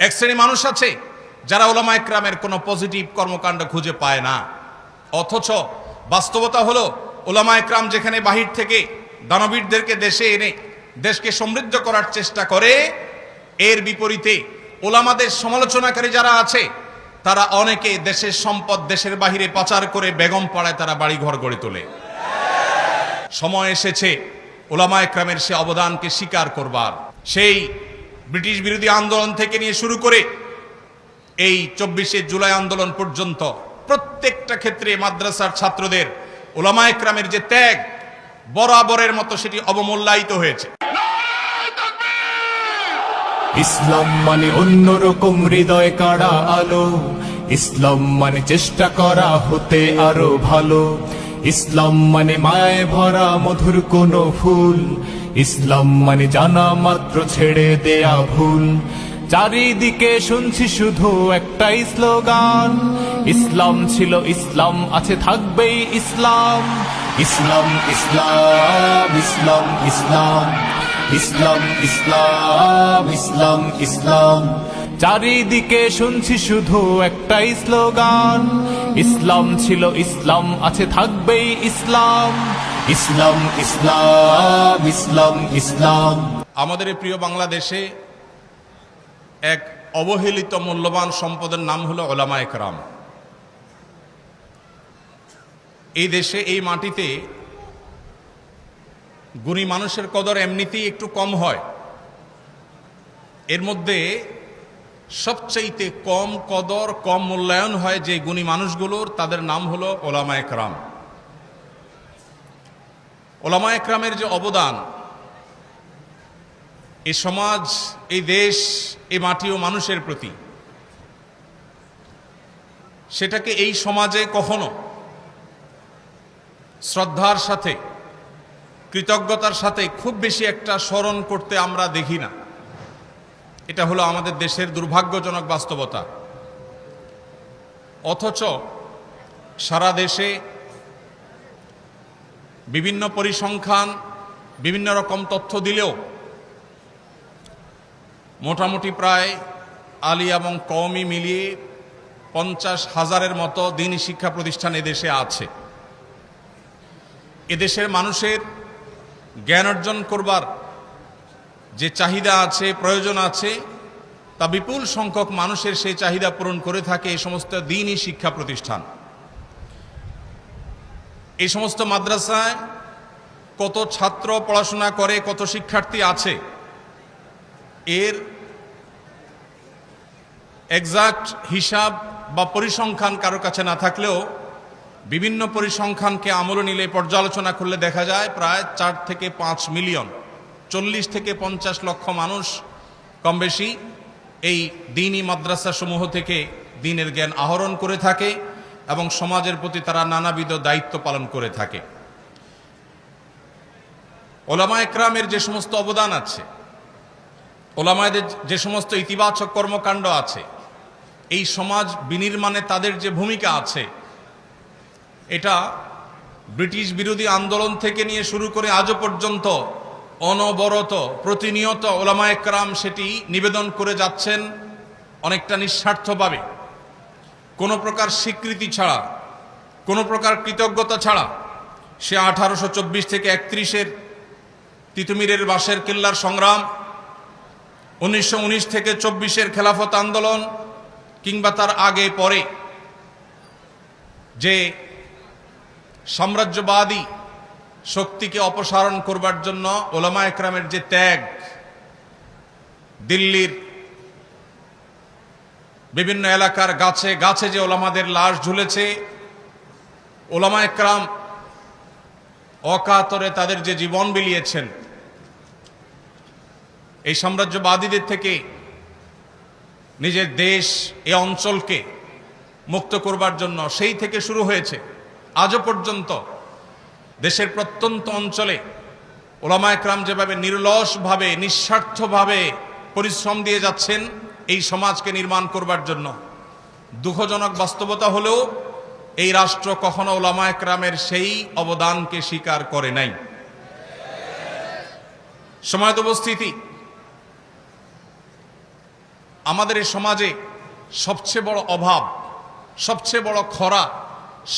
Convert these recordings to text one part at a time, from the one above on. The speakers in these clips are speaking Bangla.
এক শ্রেণী মানুষ আছে যারা উলামা ইকরামের কোনো পজিটিভ কর্মকাণ্ড খুঁজে পায় না, অথচ বাস্তবতা হলো উলামা ইকরাম যেখানে বাহির থেকে দানবীরদেরকে দেশে এনে দেশকে সমৃদ্ধ করার চেষ্টা করে, এর বিপরীতে উলামাদের সমালোচনাকারী যারা আছে তারা অনেকে দেশের সম্পদ দেশের বাহিরে পাচার করে বেগম পাড়ায় তারা বাড়িঘর গড়ে তোলে। সময় এসেছে উলামা ইকরামের সে অবদানকে স্বীকার করবার। সেই ব্রিটিশ বিরোধী আন্দোলন থেকে নিয়ে শুরু করে এই ২৪শে জুলাই আন্দোলন পর্যন্ত প্রত্যেকটা ক্ষেত্রে মাদ্রাসার ছাত্রদের উলামা ইকরামের যে ত্যাগ বরাবরের মতো সেটি অবমূল্যায়িত হয়েছে। ইসলাম মানে অন্যরকম হৃদয় কাড়া আলো, ইসলাম মানে চেষ্টা করা হতে আরো ভালো, ইসলাম মানে মায়ায় ভরা মধুর কোনো ফুল, ইসলাম মানে জানা মাত্র ছেড়ে দেয়া ভুল। চারিদিকে শুনছি শুধু একটাই স্লোগান, ইসলাম ছিল ইসলাম আছে থাকবেই ইসলাম, ইসলাম ইসলাম ইসলাম ইসলাম ইসলাম ইসলাম ইসলাম ইসলাম। চারিদিকে শুনছি শুধু একটাই স্লোগান, ইসলাম ছিল ইসলাম আছে থাকবেই ইসলাম, ইসলাম ইসলাম ইসলাম ইসলাম। আমাদের এই প্রিয় বাংলাদেশে এক অবহেলিত মূল্যবান সম্পদের নাম হলো উলামা ইকরাম। এই দেশে এই মাটিতে গুণী মানুষের কদর এমনিতেই একটু কম হয়, এর মধ্যে সবচাইতে কম কদর কম মূল্যায়ন হয় যে গুণী মানুষগুলোর, তাদের নাম হলো উলামা ইকরাম। উলামা ইকরামের যে অবদান এই সমাজ, এই দেশ, এই মাটি ও মানুষের প্রতি, সেটাকে এই সমাজে কখনো শ্রদ্ধার সাথে কৃতজ্ঞতার সাথে খুব বেশি একটা স্মরণ করতে আমরা দেখি না। এটা হলো আমাদের দেশের দুর্ভাগ্যজনক বাস্তবতা। অথচ সারা দেশে বিভিন্ন পরিসংখ্যান বিভিন্ন রকম তথ্য দিলেও মোটামুটি প্রায় আলী এবং কওমি মিলিয়ে ৫০,০০০-এর মতো দ্বীনি শিক্ষা প্রতিষ্ঠান এদেশে আছে। এদেশের মানুষের জ্ঞান অর্জন করবার যে চাহিদা আছে, প্রয়োজন আছে, তা বিপুল সংখ্যক মানুষের সেই চাহিদা পূরণ করে থাকে এই সমস্ত দ্বীনি শিক্ষা প্রতিষ্ঠান। এই সমস্ত মাদ্রাসায় কত ছাত্র পড়াশোনা করে, কত শিক্ষার্থী আছে, এর এক্সাক্ট হিসাব বা পরিসংখ্যান কারো কাছে না থাকলেও বিভিন্ন পরিসংখ্যানকে আমলে নিলে পর্যালোচনা করলে দেখা যায় প্রায় ৪ থেকে ৫ মিলিয়ন, ৪০ থেকে ৫০ লক্ষ মানুষ কম বেশি এই দ্বীনি মাদ্রাসাসমূহ থেকে দ্বীনের জ্ঞান আহরণ করে থাকে এবং সমাজের প্রতি তারা নানাবিধ দায়িত্ব পালন করে থাকে। উলামা ইকরামের যে সমস্ত অবদান আছে, উলামাদের যে সমস্ত ইতিবাচক কর্মকাণ্ড আছে, এই সমাজ বিনির্মাণে তাদের যে ভূমিকা আছে, এটা ব্রিটিশ বিরোধী আন্দোলন থেকে নিয়ে শুরু করে আজও পর্যন্ত অনবরত প্রতিনিয়ত উলামা ইকরাম সেটি নিবেদন করে যাচ্ছেন অনেকটা নিঃস্বার্থভাবে, কোনো প্রকার স্বীকৃতি ছাড়া, কোনো প্রকার কৃতজ্ঞতা ছাড়া। সে 1824 থেকে 31-এর তিতুমিরের বাঁশের কেল্লার সংগ্রাম, 1919 থেকে 24-এর খেলাফত আন্দোলন, কিংবা তার আগে পরে যে সাম্রাজ্যবাদী শক্তিকে অপসারণ করবার জন্য উলামা ইকরামের যে ত্যাগ, দিল্লির বিভিন্ন এলাকার গাছে গাছে যে ওলামাদের লাশ ঝুলেছে, উলামা ইকরাম অকাতরে তাদের যে জীবন বিলিয়েছেন এই সাম্রাজ্যবাদীদের থেকে নিজের দেশ, এ অঞ্চলকে মুক্ত করবার জন্য, সেই থেকে শুরু হয়েছে আজও পর্যন্ত দেশের প্রত্যন্ত অঞ্চলে উলামা ইকরাম যেভাবে নির্লসভাবে নিঃস্বার্থভাবে পরিশ্রম দিয়ে যাচ্ছেন এই সমাজকে নির্মাণ করবার জন্য। দুঃখজনক বাস্তবতা হলেও এই রাষ্ট্র কখনো উলামা ইকরামের সেই অবদানকে স্বীকার করে নাই। সময়ত উপস্থিতি, আমাদের এই সমাজে সবচেয়ে বড় অভাব, সবচেয়ে বড় খরা,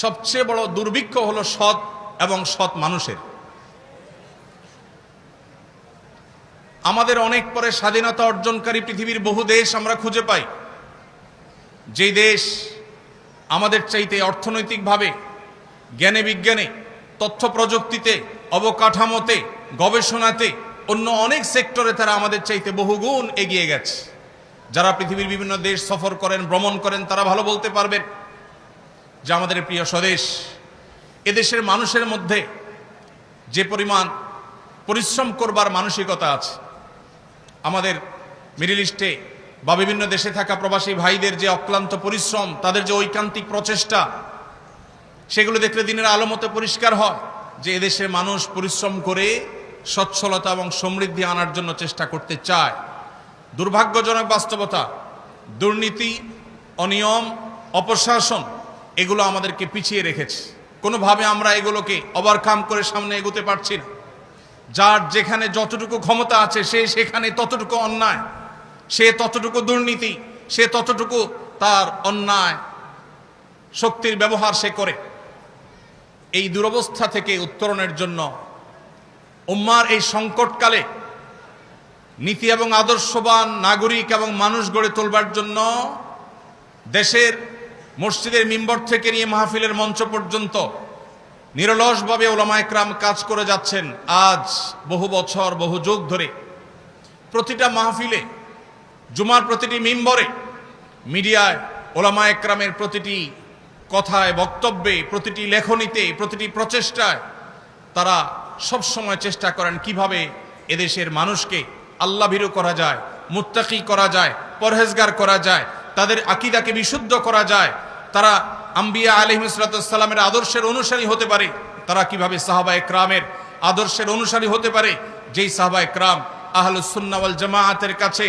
সবচেয়ে বড় দুর্ভিক্ষ হলো সৎ এবং সৎ মানুষের। আমাদের অনেক পরে স্বাধীনতা অর্জনকারী পৃথিবীর বহু দেশ আমরা খুঁজে পাই, যেই দেশ আমাদের চাইতে অর্থনৈতিকভাবে, জ্ঞানে বিজ্ঞানে, তথ্য প্রযুক্তিতে, অবকাঠামোতে, গবেষণাতে, অন্য অনেক সেক্টরে তারা আমাদের চাইতে বহুগুণ এগিয়ে গেছে। যারা পৃথিবীর বিভিন্ন দেশ সফর করেন, ভ্রমণ করেন, তারা ভালো বলতে পারবেন যে আমাদের প্রিয় স্বদেশ, এদেশের মানুষের মধ্যে যে পরিমাণ পরিশ্রম করবার মানসিকতা আছে, আমাদের মিডল ইস্টে বা বিভিন্ন দেশে থাকা প্রবাসী ভাইদের যে অক্লান্ত পরিশ্রম, তাদের যে ঐকান্তিক প্রচেষ্টা, সেগুলো দেখলে দিনের আলো মতো পরিষ্কার হয় যে এদেশের মানুষ পরিশ্রম করে সচ্ছলতা এবং সমৃদ্ধি আনার জন্য চেষ্টা করতে চায়। দুর্ভাগ্যজনক বাস্তবতা, দুর্নীতি, অনিয়ম, অপশাসন এগুলো আমাদেরকে পিছিয়ে রেখেছে। কোনোভাবে আমরা এগুলোকে ওভারকাম করে সামনে এগোতে পারছি না। যার যেখানে যতটুকু ক্ষমতা আছে সে সেখানে ততটুকু অন্যায়, সে ততটুকু দুর্নীতি, সে ততটুকু তার অন্যায় শক্তির ব্যবহার সে করে। এই দুরবস্থা থেকে উত্তরণের জন্য উম্মার এই সংকটকালে নীতি এবং আদর্শবান নাগরিক এবং মানুষ গড়ে তোলবার জন্য দেশের মসজিদের মিম্বর থেকে নিয়ে মাহফিলের মঞ্চ পর্যন্ত নিরলসভাবে উলামায়ে কেরাম কাজ করে যাচ্ছেন আজ বহু বছর, বহু যুগ ধরে। প্রতিটা মাহফিলে, জুমার প্রতিটি মিম্বরে, মিডিয়ায় উলামায়ে কেরামের প্রতিটি কথায়, বক্তব্যে, প্রতিটি লেখনীতে, প্রতিটি প্রচেষ্টায় তারা সব সময় চেষ্টা করেন কিভাবে এদেশের মানুষকে আল্লাহভীরু করা যায়, মুত্তাকি করা যায়, পরহেজগার করা যায়, তাদের আকীদাকে বিশুদ্ধ করা যায়, তারা আম্বিয়া আলাইহিস সালামের আদর্শের অনুসারী হতে পারে, তারা কিভাবে সাহাবায়ে কেরামের আদর্শের অনুসারী হতে পারে, যেই সাহাবায়ে কেরাম আহলুস সুন্নাহ ওয়াল জামাআতের কাছে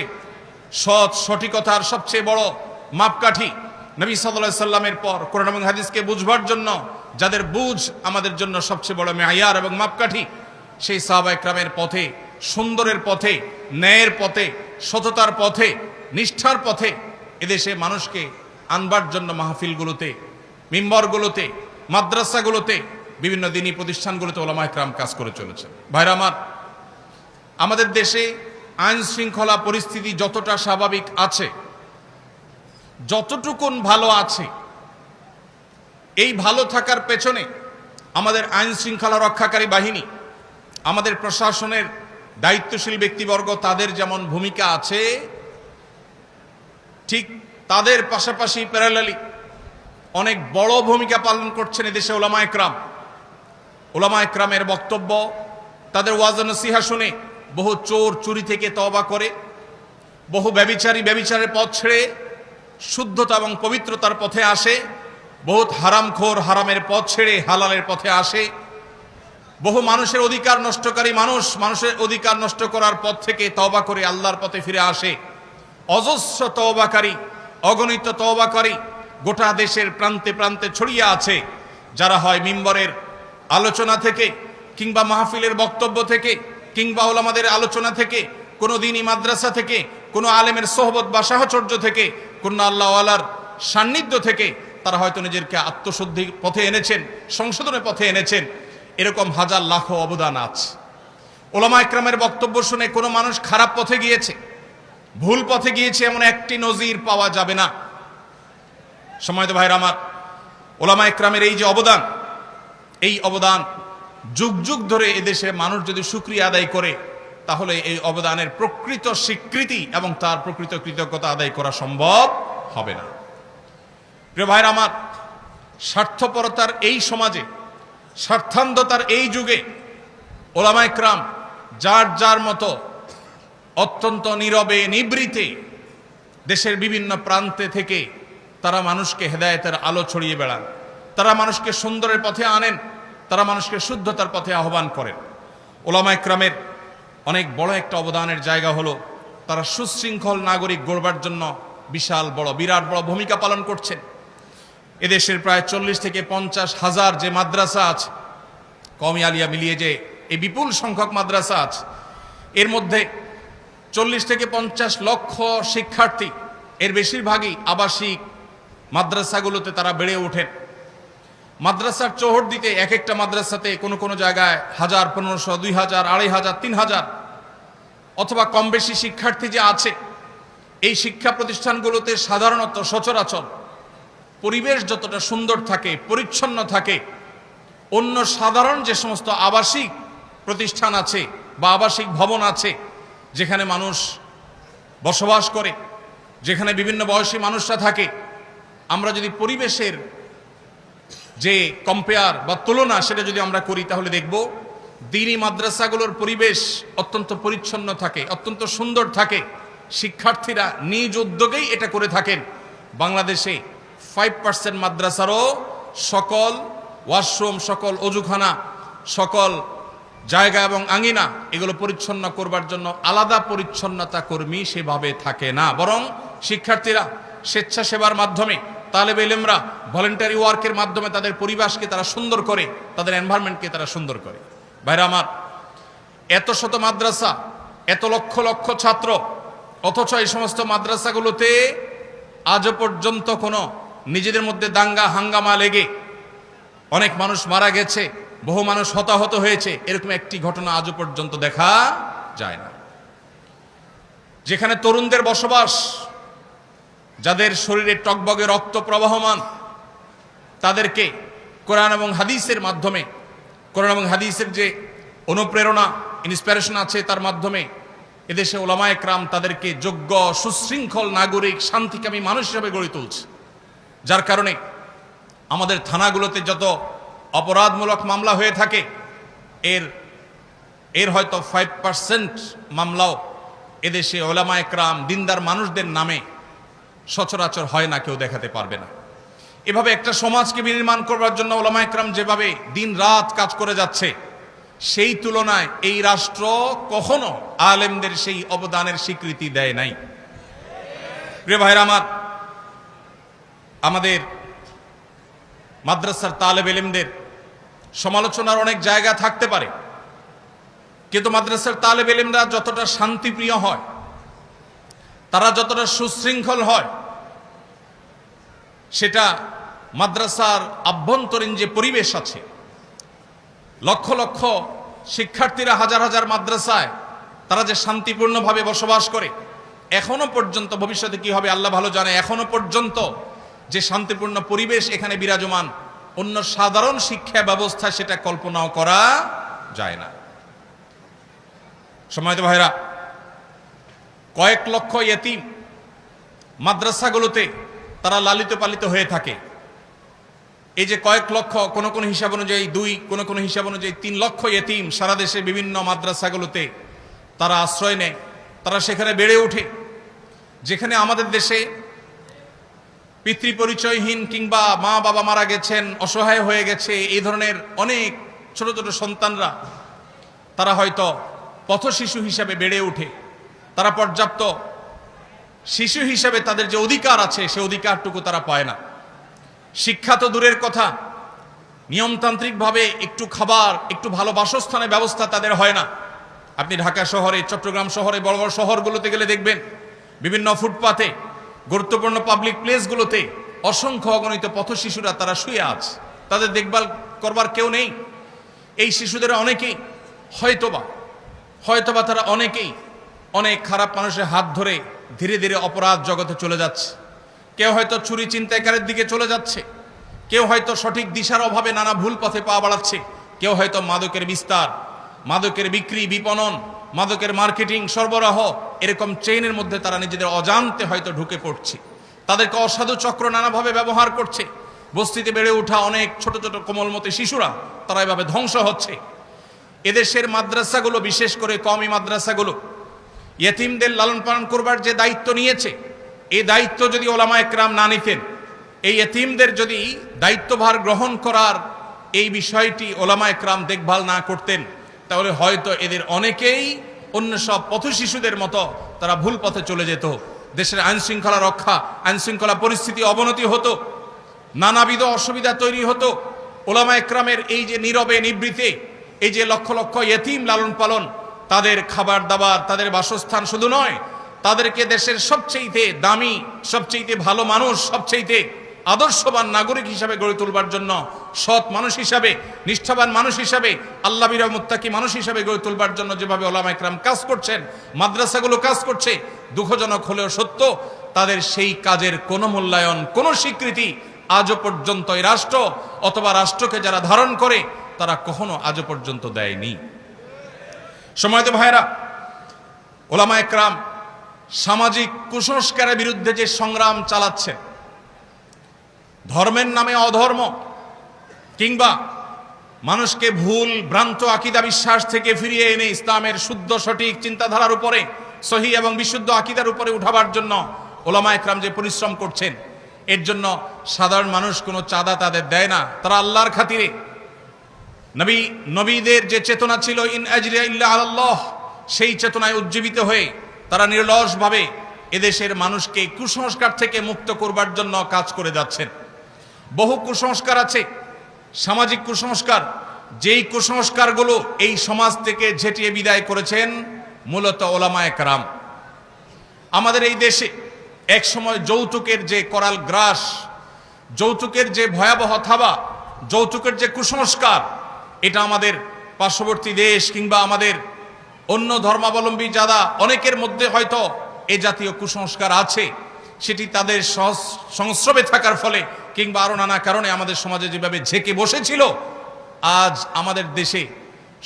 সৎ সঠিকতার সবচেয়ে বড় মাপকাঠি। নবী সাল্লাল্লাহু আলাইহি সাল্লামের পর কোরআন এবং হাদিসকে বুঝবার জন্য যাদের বুঝ আমাদের জন্য সবচেয়ে বড় মেয়ার এবং মাপকাঠি, সেই সাহাবায়ে কেরামের পথে, সুন্দরের পথে, ন্যায়ের পথে, সততার পথে, নিষ্ঠার পথে এদেশে মানুষকে আনবার জন্য মাহফিলগুলোতে, মিম্বরগুলোতে, মাদ্রাসাগুলোতে, বিভিন্ন দ্বীনি প্রতিষ্ঠানগুলোতে উলামায়ে কেরাম কাজ করে চলেছে। ভাইরা আমার, আমাদের দেশে আইন শৃঙ্খলা পরিস্থিতি যতটা স্বাভাবিক আছে, যতটুকুন ভালো আছে, এই ভালো থাকার পেছনে আমাদের আইন শৃঙ্খলা রক্ষাকারী বাহিনী, আমাদের প্রশাসনের দায়িত্বশীল ব্যক্তিবর্গ, তাদের যেমন ভূমিকা আছে, ঠিক তাদের পাশাপাশি প্যারালালি অনেক বড় ভূমিকা পালন করছেন এদেশে উলামায়ে কেরাম। উলামায়ে কেরামের বক্তব্য, তাদের ওয়াজ নসিহা শুনে বহু চোর চুরি থেকে তওবা করে, বহু ব্যভিচারী ব্যভিচারের পথ ছেড়ে শুদ্ধতা এবং পবিত্রতার পথে আসে, বহুত হারামখোর হারামের পথ ছেড়ে হালালের পথে আসে, বহু মানুষের অধিকার নষ্টকারী মানুষ মানুষের অধিকার নষ্ট করার পথ থেকে তওবা করে আল্লাহর পথে ফিরে আসে। অজস্র তওবাকারী, অগণিত তওবাকারী গোটা দেশের প্রান্তে প্রান্তে ছড়িয়ে আছে, যারা হয় মিম্বরের আলোচনা থেকে, কিংবা মাহফিলের বক্তব্য থেকে, কিংবা উলামাদের আলোচনা থেকে, কোনো দ্বীনি মাদ্রাসা থেকে, কোনো আলেমের সোহবত বা সাহচর্য থেকে, কোনো আল্লাহওয়ালার সান্নিধ্য থেকে তারা হয়তো নিজেকে আত্মশুদ্ধির পথে এনেছেন, সংশোধনের পথে এনেছেন। এরকম হাজার লাখো অবদান আছে। উলামায়ে কেরামের বক্তব্য শুনে কোনো মানুষ খারাপ পথে গিয়েছে, ভুল পথে গিয়েছে এমন একটি নজির পাওয়া যাবে না। সম্মানিত ভাইরা আমার, উলামায়ে কেরামের এই যে অবদান, এই অবদান যুগ যুগ ধরে এদেশে মানুষ যদি শুকরিয়া আদায় করে, তাহলে এই অবদানের প্রকৃত স্বীকৃতি এবং তার প্রকৃত কৃতজ্ঞতা আদায় করা সম্ভব হবে না। প্রিয় ভাইরা আমার, স্বার্থপরতার এই সমাজে, স্বার্থান্ধতার এই যুগে উলামায়ে কেরাম যার যার মতো অত্যন্ত নীরবে নিবৃতে দেশের বিভিন্ন প্রান্তে থেকে তারা মানুষকে হেদায়েতের আলো ছড়িয়ে বেড়ান, তারা মানুষকে সুন্দরের পথে আনেন, তারা মানুষকে শুদ্ধতার পথে আহ্বান করেন। উলামায়ে কেরামের অনেক বড় একটা অবদানের জায়গা হলো তারা সুশৃঙ্খল নাগরিক গড়বার জন্য বিশাল বড়, বিরাট বড় ভূমিকা পালন করছেন। এদেশের প্রায় 40 থেকে 50 হাজার যে মাদ্রাসা আছে, কওমি আলিয়া মিলিয়ে যে এই বিপুল সংখ্যক মাদ্রাসা আছে, এর মধ্যে 40 থেকে 50 লক্ষ শিক্ষার্থী এর বেশিরভাগই আবাসিক মাদ্রাসাগুলোতে তারা বেড়ে ওঠেন। মাদ্রাসার চৌহদ দিতে এক একটা মাদ্রাসাতে কোনো কোনো জায়গায় 1000, 1500, 2000, 2500, 3000 অথবা কম বেশি শিক্ষার্থী যে আছে, এই শিক্ষা প্রতিষ্ঠানগুলোতে সাধারণত সচরাচর পরিবেশ যতটা সুন্দর থাকে, পরিচ্ছন্ন থাকে, অন্য সাধারণ যে সমস্ত আবাসিক প্রতিষ্ঠান আছে বা আবাসিক ভবন আছে যেখানে মানুষ বসবাস করে, যেখানে বিভিন্ন বয়সী মানুষরা থাকে, আমরা যদি পরিবেশের যে কম্পেয়ার বা তুলনা সেটা যদি আমরা করি তাহলে দেখব দ্বীনি মাদ্রাসাগুলোর পরিবেশ অত্যন্ত পরিচ্ছন্ন থাকে, অত্যন্ত সুন্দর থাকে। শিক্ষার্থীরা নিজ উদ্যোগেই এটা করে থাকেন। বাংলাদেশে 5% মাদ্রাসারও সকল ওয়াশরুম, সকল অজুখানা, সকল জায়গা এবং আঙিনা এগুলো পরিচ্ছন্ন করবার জন্য আলাদা পরিচ্ছন্নতা কর্মী সেভাবে থাকে না, বরং শিক্ষার্থীরা স্বেচ্ছাসেবার মাধ্যমে, তালেবে ইলমরা ভলেন্টারি ওয়ার্কের মাধ্যমে তাদের পরিবেশকে তারা সুন্দর করে, তাদের এনভায়রনমেন্টকে তারা সুন্দর করে। ভাইরা আমার, এত শত মাদ্রাসা, এত লক্ষ লক্ষ ছাত্র, অথচ এই সমস্ত মাদ্রাসাগুলোতে আজও পর্যন্ত কোনো নিজেদের মধ্যে দাঙ্গা হাঙ্গামা লেগে অনেক মানুষ মারা গেছে, বহু মানুষ হতাহত হয়েছে, এরকম একটি ঘটনা আজও পর্যন্ত দেখা যায় না। যেখানে তরুণদের বসবাস, যাদের শরীরে টকবগে রক্ত প্রবাহমান, তাদেরকে কোরআন এবং হাদিসের মাধ্যমে, কোরআন এবং হাদিসের যে অনুপ্রেরণা, ইন্সপিরেশন আছে তার মাধ্যমে এদেশে ওলামায়ে কেরাম তাদেরকে যোগ্য, সুশৃঙ্খল নাগরিক, শান্তিকামী মানুষ হিসেবে গড়ে তুলছে। যার কারণে আমাদের থানাগুলোতে যত অপরাধমূলক মামলা হয়ে থাকে এর হয়তো 5% মামলাও এদেশে ওলামায়ে কেরাম, দিনদার মানুষদের নামে সচরাচর হয় না, কেউ দেখাতে পারবে না। এভাবে একটা সমাজকে বিনির্মাণ করবার জন্য ওলামায়ে কেরাম যেভাবে দিন রাত কাজ করে যাচ্ছে, সেই তুলনায় এই রাষ্ট্র কখনো আলেমদের সেই অবদানের স্বীকৃতি দেয় নাই। প্রিয় ভাইরা আমার, আমাদের মাদ্রাসার তালেব ইলমদের সমালোচনার অনেক জায়গা থাকতে পারে, কিন্তু মাদ্রাসার তালেব ইলমরা যতটা শান্তিপ্রিয় হয়, তারা যতটা সুশৃঙ্খল হয়, সেটা মাদ্রাসার আভ্যন্তরীণ যে পরিবেশ আছে, লক্ষ লক্ষ শিক্ষার্থীরা হাজার হাজার মাদ্রাসায় তারা যে শান্তিপূর্ণভাবে বসবাস করে, এখনো পর্যন্ত, ভবিষ্যতে কি হবে আল্লাহ ভালো জানে, এখনো পর্যন্ত যে শান্তিপূর্ণ পরিবেশ এখানে বিরাজমান, অন্য সাধারণ শিক্ষা ব্যবস্থা সেটা কল্পনাও করা যায় না। সম্মানিত ভাইরা, কয়েক লক্ষ ইয়েতিম মাদ্রাসাগুলোতে তারা লালিত পালিত হয়ে থাকে। এই যে কয়েক লক্ষ, কোন কোন হিসাব অনুযায়ী 2, কোন কোন হিসাব অনুযায়ী 3 লক্ষ ইয়েতিম সারা দেশে বিভিন্ন মাদ্রাসাগুলোতে তারা আশ্রয় নেয়, তারা সেখানে বেড়ে ওঠে। যেখানে আমাদের দেশে পিতৃপরিচয়হীন কিংবা মা বাবা মারা গেছেন, অসহায় হয়ে গেছে, এই ধরনের অনেক ছোট ছোট সন্তানরা তারা হয়তো পথ শিশু হিসাবে বেড়ে ওঠে। তারা পর্যাপ্ত শিশু হিসাবে তাদের যে অধিকার আছে সে অধিকারটুকু তারা পায় না। শিক্ষা তো দূরের কথা, নিয়মতান্ত্রিকভাবে একটু খাবার, একটু ভালো বাসস্থানের ব্যবস্থা তাদের হয় না। আপনি ঢাকা শহরে, চট্টগ্রাম শহরে, বড় বড় শহরগুলোতে গেলে দেখবেন বিভিন্ন ফুটপাতে, গুরুত্বপূর্ণ পাবলিক প্লেসগুলোতে অসংখ্য অগণিত পথ শিশুরা তারা শুয়ে আছে, তাদের দেখভাল করবার কেউ নেই। এই শিশুদের অনেকেই হয়তোবা তারা অনেকেই অনেক খারাপ মানুষের হাত ধরে ধীরে ধীরে অপরাধ জগতে চলে যাচ্ছে। কেউ হয়তো চুরি ছিনতাইকারীর দিকে চলে যাচ্ছে, কেউ হয়তো সঠিক দিশার অভাবে নানা ভুল পথে পা বাড়াচ্ছে, কেউ হয়তো মাদকের বিস্তার, মাদকের বিক্রি, বিপণন, মাদকের মার্কেটিং, সরবরাহ, এরকম চেইনের মধ্যে তারা নিজেদের অজান্তে হয়তো ঢুকে পড়ছে। তাদেরকে অসাধু চক্র নানাভাবে ব্যবহার করছে। বস্তিতে বেড়ে ওঠা অনেক ছোট ছোট কোমলমতি শিশুরা তারা এভাবে ধ্বংস হচ্ছে। এদেশের মাদ্রাসাগুলো, বিশেষ করে কওমি মাদ্রাসাগুলো, ইয়েতিমদের লালন পালন করবার যে দায়িত্ব নিয়েছে, এই দায়িত্ব যদি ওলামায়ে কেরাম না নিতেন, এই ইয়েতিমদের যদি দায়িত্বভার গ্রহণ করার এই বিষয়টি ওলামায়ে কেরাম দেখভাল না করতেন, তাহলে হয়তো এদের অনেকেই অন্য সব পথ শিশুদের মতো তারা ভুল পথে চলে যেত। দেশের আইন শৃঙ্খলা রক্ষা, আইন শৃঙ্খলা পরিস্থিতি অবনতি হতো, নানাবিধ অসুবিধা তৈরি হতো। ওলামায়ে কেরামের এই যে নীরবে নিবৃতে এই যে লক্ষ লক্ষ ইয়েতিম লালন পালন, তাদের খাবার দাবার, তাদের বাসস্থান শুধু নয়, তাদেরকে দেশের সবচেয়ে দামি, সবচেয়ে ভালো মানুষ, সবচেয়ে আদর্শবান নাগরিক হিসাবে গড়ে তুলবার জন্য, সৎ মানুষ হিসাবে, নিষ্ঠাবান মানুষ হিসাবে, আল্লাহবিরা মুত্তাকি মানুষ হিসাবে গড়ে তুলবার জন্য যেভাবে ওলামা ইকরাম কাজ করছেন, মাদ্রাসাগুলো কাজ করছে, দুঃখজনক হলেও সত্য, তাদের সেই কাজের কোনো মূল্যায়ন, কোনো স্বীকৃতি আজও পর্যন্ত এই রাষ্ট্র অথবা রাষ্ট্রকে যারা ধারণ করে তারা কখনো আজও পর্যন্ত দেয়নি। সময়ত ভাইরা, ওলামা ইকরাম সামাজিক কুসংস্কারের বিরুদ্ধে যে সংগ্রাম চালাচ্ছে, ধর্মের নামে অধর্ম কিংবা মানুষকে ভুল ভ্রান্ত আকীদা বিশ্বাস থেকে ফিরিয়ে এনে ইসলামের শুদ্ধ সঠিক চিন্তাধারার উপরে, সহিহ এবং বিশুদ্ধ আকীদার উপরে উঠাবার জন্য ওলামা ইকরাম যে পরিশ্রম করছেন, এর জন্য সাধারণ মানুষ কোনো চাঁদা তাদের দেয় না। তারা আল্লাহর খাতিরে নবীদের যে চেতনা ছিল, ইন আজরিয়া ইল্লা আলাল্লাহ, সেই চেতনায় উজ্জীবিত হয়ে তারা নিরলসভাবে এদেশের মানুষকে কুসংস্কার থেকে মুক্ত করবার জন্য কাজ করে যাচ্ছেন। বহু কুসংস্কার আছে, সামাজিক কুসংস্কার, যেই কুসংস্কারগুলো এই সমাজ থেকে ঝেঁটিয়ে বিদায় করেছেন মূলত ওলামা ইকরাম। আমাদের এই দেশে এক সময় যৌতুকের যে করাল গ্রাস, যৌতুকের যে ভয়াবহ থাবা, যৌতুকের যে কুসংস্কার, এটা আমাদের পার্শ্ববর্তী দেশ কিংবা আমাদের অন্য ধর্মাবলম্বী যারা অনেকের মধ্যে হয়তো এ জাতীয় কুসংস্কার আছে, সেটি তাদের সংস্রবে থাকার ফলে কিংবা আরো নানা কারণে আমাদের সমাজে যেভাবে ঝেঁকে বসেছিল, আজ আমাদের দেশে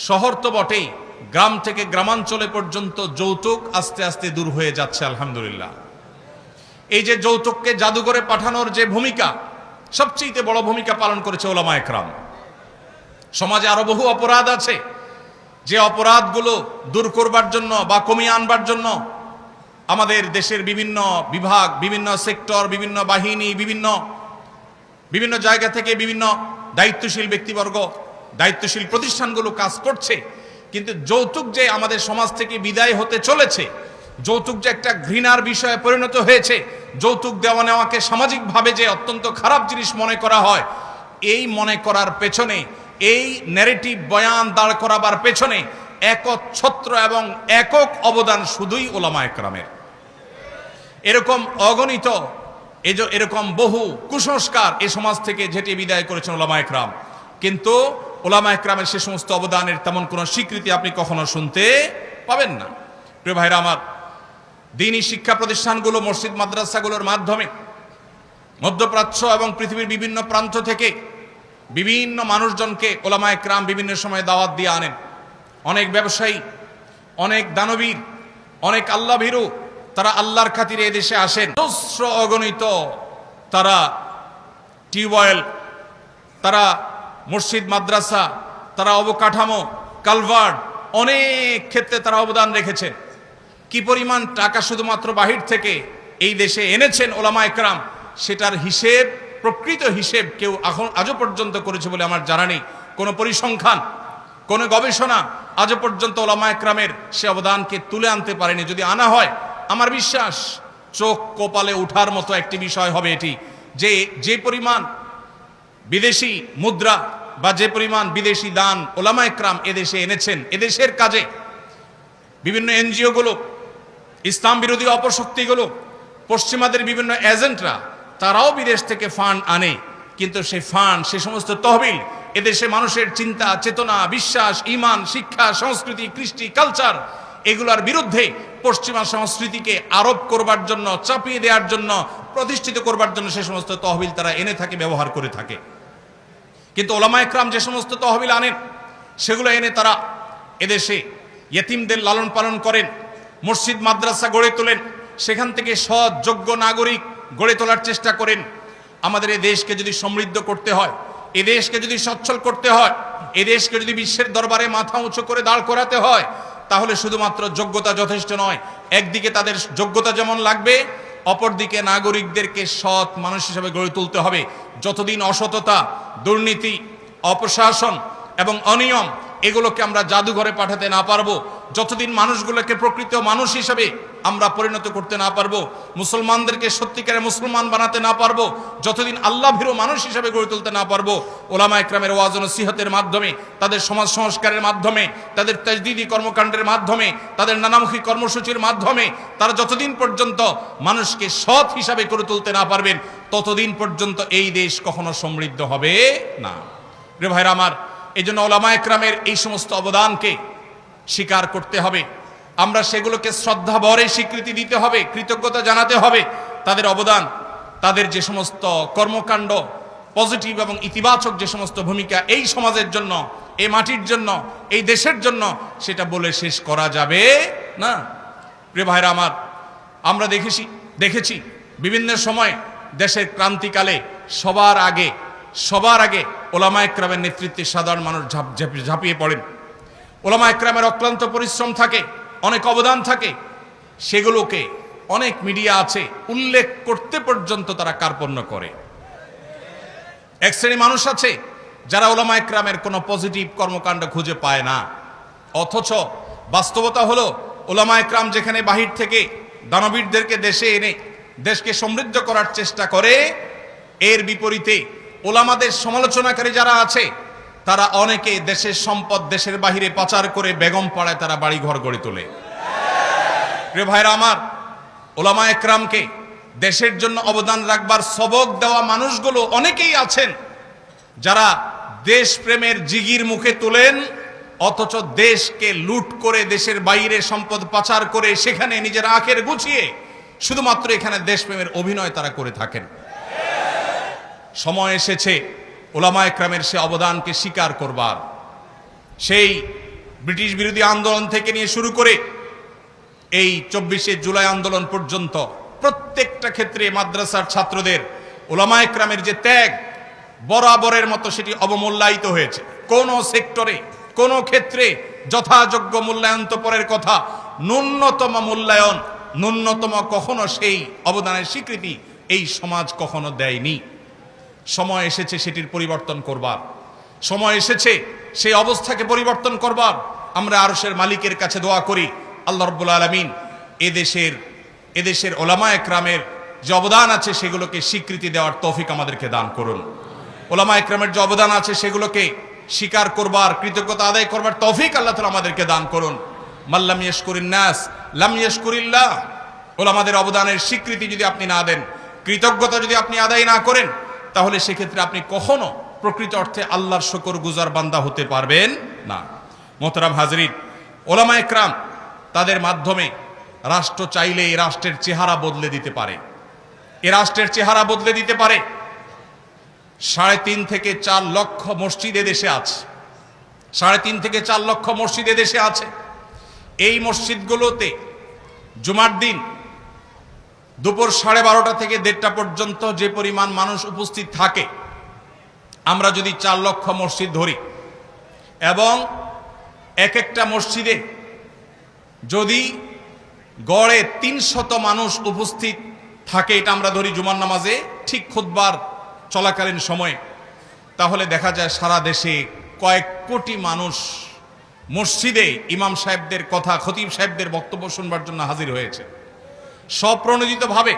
শহর তো বটেই, গ্রাম থেকে গ্রামাঞ্চলে পর্যন্ত যৌতুক আস্তে আস্তে দূর হয়ে যাচ্ছে আলহামদুলিল্লাহ। এই যে যৌতুককে জাদুঘরে পাঠানোর যে ভূমিকা, সবচেয়ে বড় ভূমিকা পালন করেছে ওলামা ইকরাম। সমাজে আরো বহু অপরাধ আছে, যে অপরাধগুলো দূর করবার জন্য বা কমিয়ে আনবার জন্য আমাদের দেশের বিভিন্ন বিভাগ, বিভিন্ন সেক্টর, বিভিন্ন বাহিনী, বিভিন্ন জায়গা থেকে বিভিন্ন দায়িত্বশীল ব্যক্তিবর্গ, দায়িত্বশীল প্রতিষ্ঠানগুলো কাজ করছে। কিন্তু যৌতুক যে আমাদের সমাজ থেকে বিদায় হতে চলেছে, যৌতুক যে একটা ঘৃণার বিষয়ে পরিণত হয়েছে, যৌতুক দেওয়া নেওয়াকে সামাজিকভাবে যে অত্যন্ত খারাপ জিনিস মনে করা হয়, এই মনে করার পেছনে, এই ন্যারেটিভ বয়ান দাঁড় করাবার পেছনে একচ্ছত্র এবং একক অবদান শুধুই ওলামা ইকরামের। এরকম অগণিত এরকম বহু কুসংস্কার এই সমাজ থেকে ঝেঁটিয়ে বিদায় করেছেন ওলামা ইকরাম, কিন্তু ওলামা ইকরামের সে সমস্ত অবদানের তেমন কোনো স্বীকৃতি আপনি কখনো শুনতে পাবেন না। প্রিয় ভাইরা আমার, দ্বীনি শিক্ষা প্রতিষ্ঠানগুলো, মসজিদ মাদ্রাসাগুলোর মাধ্যমে মধ্যপ্রাচ্য এবং পৃথিবীর বিভিন্ন প্রান্ত থেকে বিভিন্ন মানুষজনকে ওলামা ইকরাম বিভিন্ন সময় দাওয়াত দিয়ে আনেন। অনেক ব্যবসায়ী, অনেক দানবীর, অনেক আল্লাহ ভীরু, তারা আল্লাহর খাতিরে এদেশে আসেন। অজস্র অগণিত তারা টিউবওয়েল, তারা মসজিদ মাদ্রাসা, তারা অবকাঠামো, কালভার্ট, অনেক ক্ষেত্রে তারা অবদান রেখেছেন। কি পরিমাণ টাকা শুধুমাত্র বাহির থেকে এই দেশে এনেছেন ওলামা ইকরাম, সেটার হিসেব, প্রকৃত হিসেব কেউ আজও পর্যন্ত করেছে বলে আমার জানা নেই। কোনো পরিসংখ্যান, কোনো গবেষণা আজও পর্যন্ত ওলামা ইকরামের সে অবদানকে তুলে আনতে পারেনি। যদি আনা হয়, আমার বিশ্বাস চোখ কপালে উঠার মতো একটি বিষয় হবে এটি, যে পরিমাণ বিদেশি মুদ্রা বা যে পরিমাণ বিদেশি দান ওলামা ইকরাম এদেশে এনেছেন, এদেশের কাজে বিভিন্ন এনজিওগুলো, ইসলাম বিরোধী অপশক্তিগুলো, পশ্চিমাদের বিভিন্ন এজেন্টরা, তারাও বিদেশ থেকে ফান্ড আনে, কিন্তু সেই ফান্ড, সে সমস্ত তহবিল এদেশে মানুষের চিন্তা, চেতনা, বিশ্বাস, ঈমান, শিক্ষা, সংস্কৃতি, কৃষ্টি, কালচার, এগুলোর বিরুদ্ধে পশ্চিমা সংস্কৃতিকে আরোপ করবার জন্য, চাপিয়ে দেওয়ার জন্য, প্রতিষ্ঠিত করবার জন্য সে সমস্ত তহবিল তারা এনে থাকে, ব্যবহার করে থাকে। কিন্তু ওলামা ইকরাম যে সমস্ত তহবিল আনেন, সেগুলো এনে তারা এদেশে ইয়েতিমদের লালন পালন করেন, মসজিদ মাদ্রাসা গড়ে তোলেন, সেখান থেকে সৎ যোগ্য নাগরিক গড়ে তোলার চেষ্টা করেন। আমাদের এই দেশকে যদি সমৃদ্ধ করতে হয়, এ দেশকে যদি সচ্ছল করতে হয়, এ দেশকে যদি বিশ্বের দরবারে মাথা উঁচু করে দাঁড় করাতে হয়, তাহলে শুধুমাত্র যোগ্যতা যথেষ্ট নয়। একদিকে তাদের যোগ্যতা যেমন লাগবে, অপরদিকে নাগরিকদেরকে সৎ মানুষ হিসেবে গড়ে তুলতে হবে। যতদিন অসততা, দুর্নীতি, অপশাসন এবং অনিয়ম এগুলোকে আমরা জাদুঘরে পাঠাতে না পারবো, যতদিন মানুষগুলোকে প্রকৃত মানুষ হিসাবে আমরা পরিণত করতে না পারবো, মুসলমানদেরকে সত্যিকারের মুসলমান বানাতে না পারবো, যতদিন আল্লাহ ভীরু মানুষ হিসাবে গড়ে তুলতে না পারবো, ওলামা একরামের ওয়াজ ও নসিহতের মাধ্যমে, তাদের সমাজ সংস্কারের মাধ্যমে, তাদের তাজদীদি কর্মকাণ্ডের মাধ্যমে, তাদের নানামুখী কর্মসূচির মাধ্যমে তারা যতদিন পর্যন্ত মানুষকে সৎ হিসাবে গড়ে তুলতে না পারবেন, ততদিন পর্যন্ত এই দেশ কখনো সমৃদ্ধ হবে না। প্রিয় ভাইরা আমার, এই জন্য ওলামা একরামের এই সমস্ত অবদানকে স্বীকার করতে হবে, আমরা সেগুলোকে শ্রদ্ধা ভরে স্বীকৃতি দিতে হবে, কৃতজ্ঞতা জানাতে হবে। তাদের অবদান, তাদের যে সমস্ত কর্মকাণ্ড, পজিটিভ এবং ইতিবাচক যে সমস্ত ভূমিকা এই সমাজের জন্য, এই মাটির জন্য, এই দেশের জন্য, সেটা বলে শেষ করা যাবে না। প্রিয় ভাইরা আমার, আমরা দেখেছি বিভিন্ন সময় দেশের ক্রান্তিকালে সবার আগে ওলামা একরামের নেতৃত্বে সাধারণ মানুষ ঝাঁপিয়ে পড়েন। ওলামা একরামের অক্লান্ত পরিশ্রম থাকে, অনেক অবদান থাকে, সেগুলোকে অনেক মিডিয়া আছে উল্লেখ করতে পর্যন্ত তারা কার্পণ্য করে। এক শ্রেণী মানুষ আছে যারা ওলামা একরামের কোনো পজিটিভ কর্মকাণ্ড খুঁজে পায় না, অথচ বাস্তবতা হলো ওলামা একরাম যেখানে বাহির থেকে দানবীরদেরকে দেশে এনে দেশকে সমৃদ্ধ করার চেষ্টা করে, এর বিপরীতে ওলামাদের সমালোচনাকারী যারা আছে তারা অনেকে দেশের সম্পদ দেশের বাহিরে পাচার করে বেগম পাড়ায় তারা বাড়ি ঘর গড়ে তোলে। প্রিয় ভাইরা আমার, ওলামা একরামকে দেশের জন্য অবদান রাখবার সবক দেওয়া মানুষগুলো অনেকেই আছেন যারা দেশপ্রেমের জিগির মুখে তোলেন, অথচ দেশকে লুট করে দেশের বাইরে সম্পদ পাচার করে সেখানে নিজের আখের গুছিয়ে শুধুমাত্র এখানে দেশপ্রেমের অভিনয় তারা করে থাকেন। সময় এসেছে ওলামা একরামের সে অবদানকে স্বীকার করবার। সেই ব্রিটিশ বিরোধী আন্দোলন থেকে নিয়ে শুরু করে এই 24শে জুলাই আন্দোলন পর্যন্ত প্রত্যেকটা ক্ষেত্রে মাদ্রাসার ছাত্রদের ওলামা একরামের যে ত্যাগ বরাবরের মতো সেটি অবমূল্যায়িত হয়েছে। কোন সেক্টরে, কোন ক্ষেত্রে যথাযোগ্য মূল্যায়ন তো পরের কথা, ন্যূনতম মূল্যায়ন, ন্যূনতম কখনো সেই অবদানের স্বীকৃতি এই সমাজ কখনো দেয়নি। সময় এসেছে সেটির পরিবর্তন করবার, সময় এসেছে সেই অবস্থাকে পরিবর্তন করবার। আমরা আরশের মালিকের কাছে দোয়া করি, আল্লাহ রাব্বুল আলামিন এদেশের ওলামা একরামের যে অবদান আছে সেগুলোকে স্বীকৃতি দেওয়ার তৌফিক আমাদেরকে দান করুন। ওলামা একরামের যে অবদান আছে সেগুলোকে স্বীকার করবার, কৃতজ্ঞতা আদায় করবার তৌফিক আল্লাহ তাআলা আমাদেরকে দান করুন। মাল্লাম ইয়াশকুরিন নাস লাম ইয়াশকুরিল্লাহ। ওলামাদের অবদানের স্বীকৃতি যদি আপনি না দেন, কৃতজ্ঞতা যদি আপনি আদায় না করেন, তাহলে সেক্ষেত্রে আপনি কখনো প্রকৃত অর্থে আল্লাহর শুকরগুজার বান্দা হতে পারবেন না। মোহতারাম হাজরিন, ওলামা একরাম তাদের মাধ্যমে রাষ্ট্র চাইলে এই রাষ্ট্রের চেহারা বদলে দিতে পারে, এ রাষ্ট্রের চেহারা বদলে দিতে পারে। 3.5 থেকে 4 লক্ষ মসজিদ দেশে আছে, 3.5 থেকে 4 লক্ষ মসজিদ দেশে আছে। এই মসজিদগুলোতে জুমার দিন দুপুর 12:30 থেকে 1:30 পর্যন্ত যে পরিমাণ মানুষ উপস্থিত থাকে, আমরা যদি 4 লক্ষ মসজিদ ধরি এবং এক একটা মসজিদে যদি গড়ে 300 মানুষ উপস্থিত থাকে, এটা আমরা ধরি জুমার নামাজে ঠিক খুতবার চলাকালীন সময়ে, তাহলে দেখা যায় সারা দেশে কয়েক কোটি মানুষ মসজিদে ইমাম সাহেবদের কথা, খতিব সাহেবদের বক্তব্য শুনবার জন্য হাজির হয়েছে। স্বপ্রণোদিতভাবে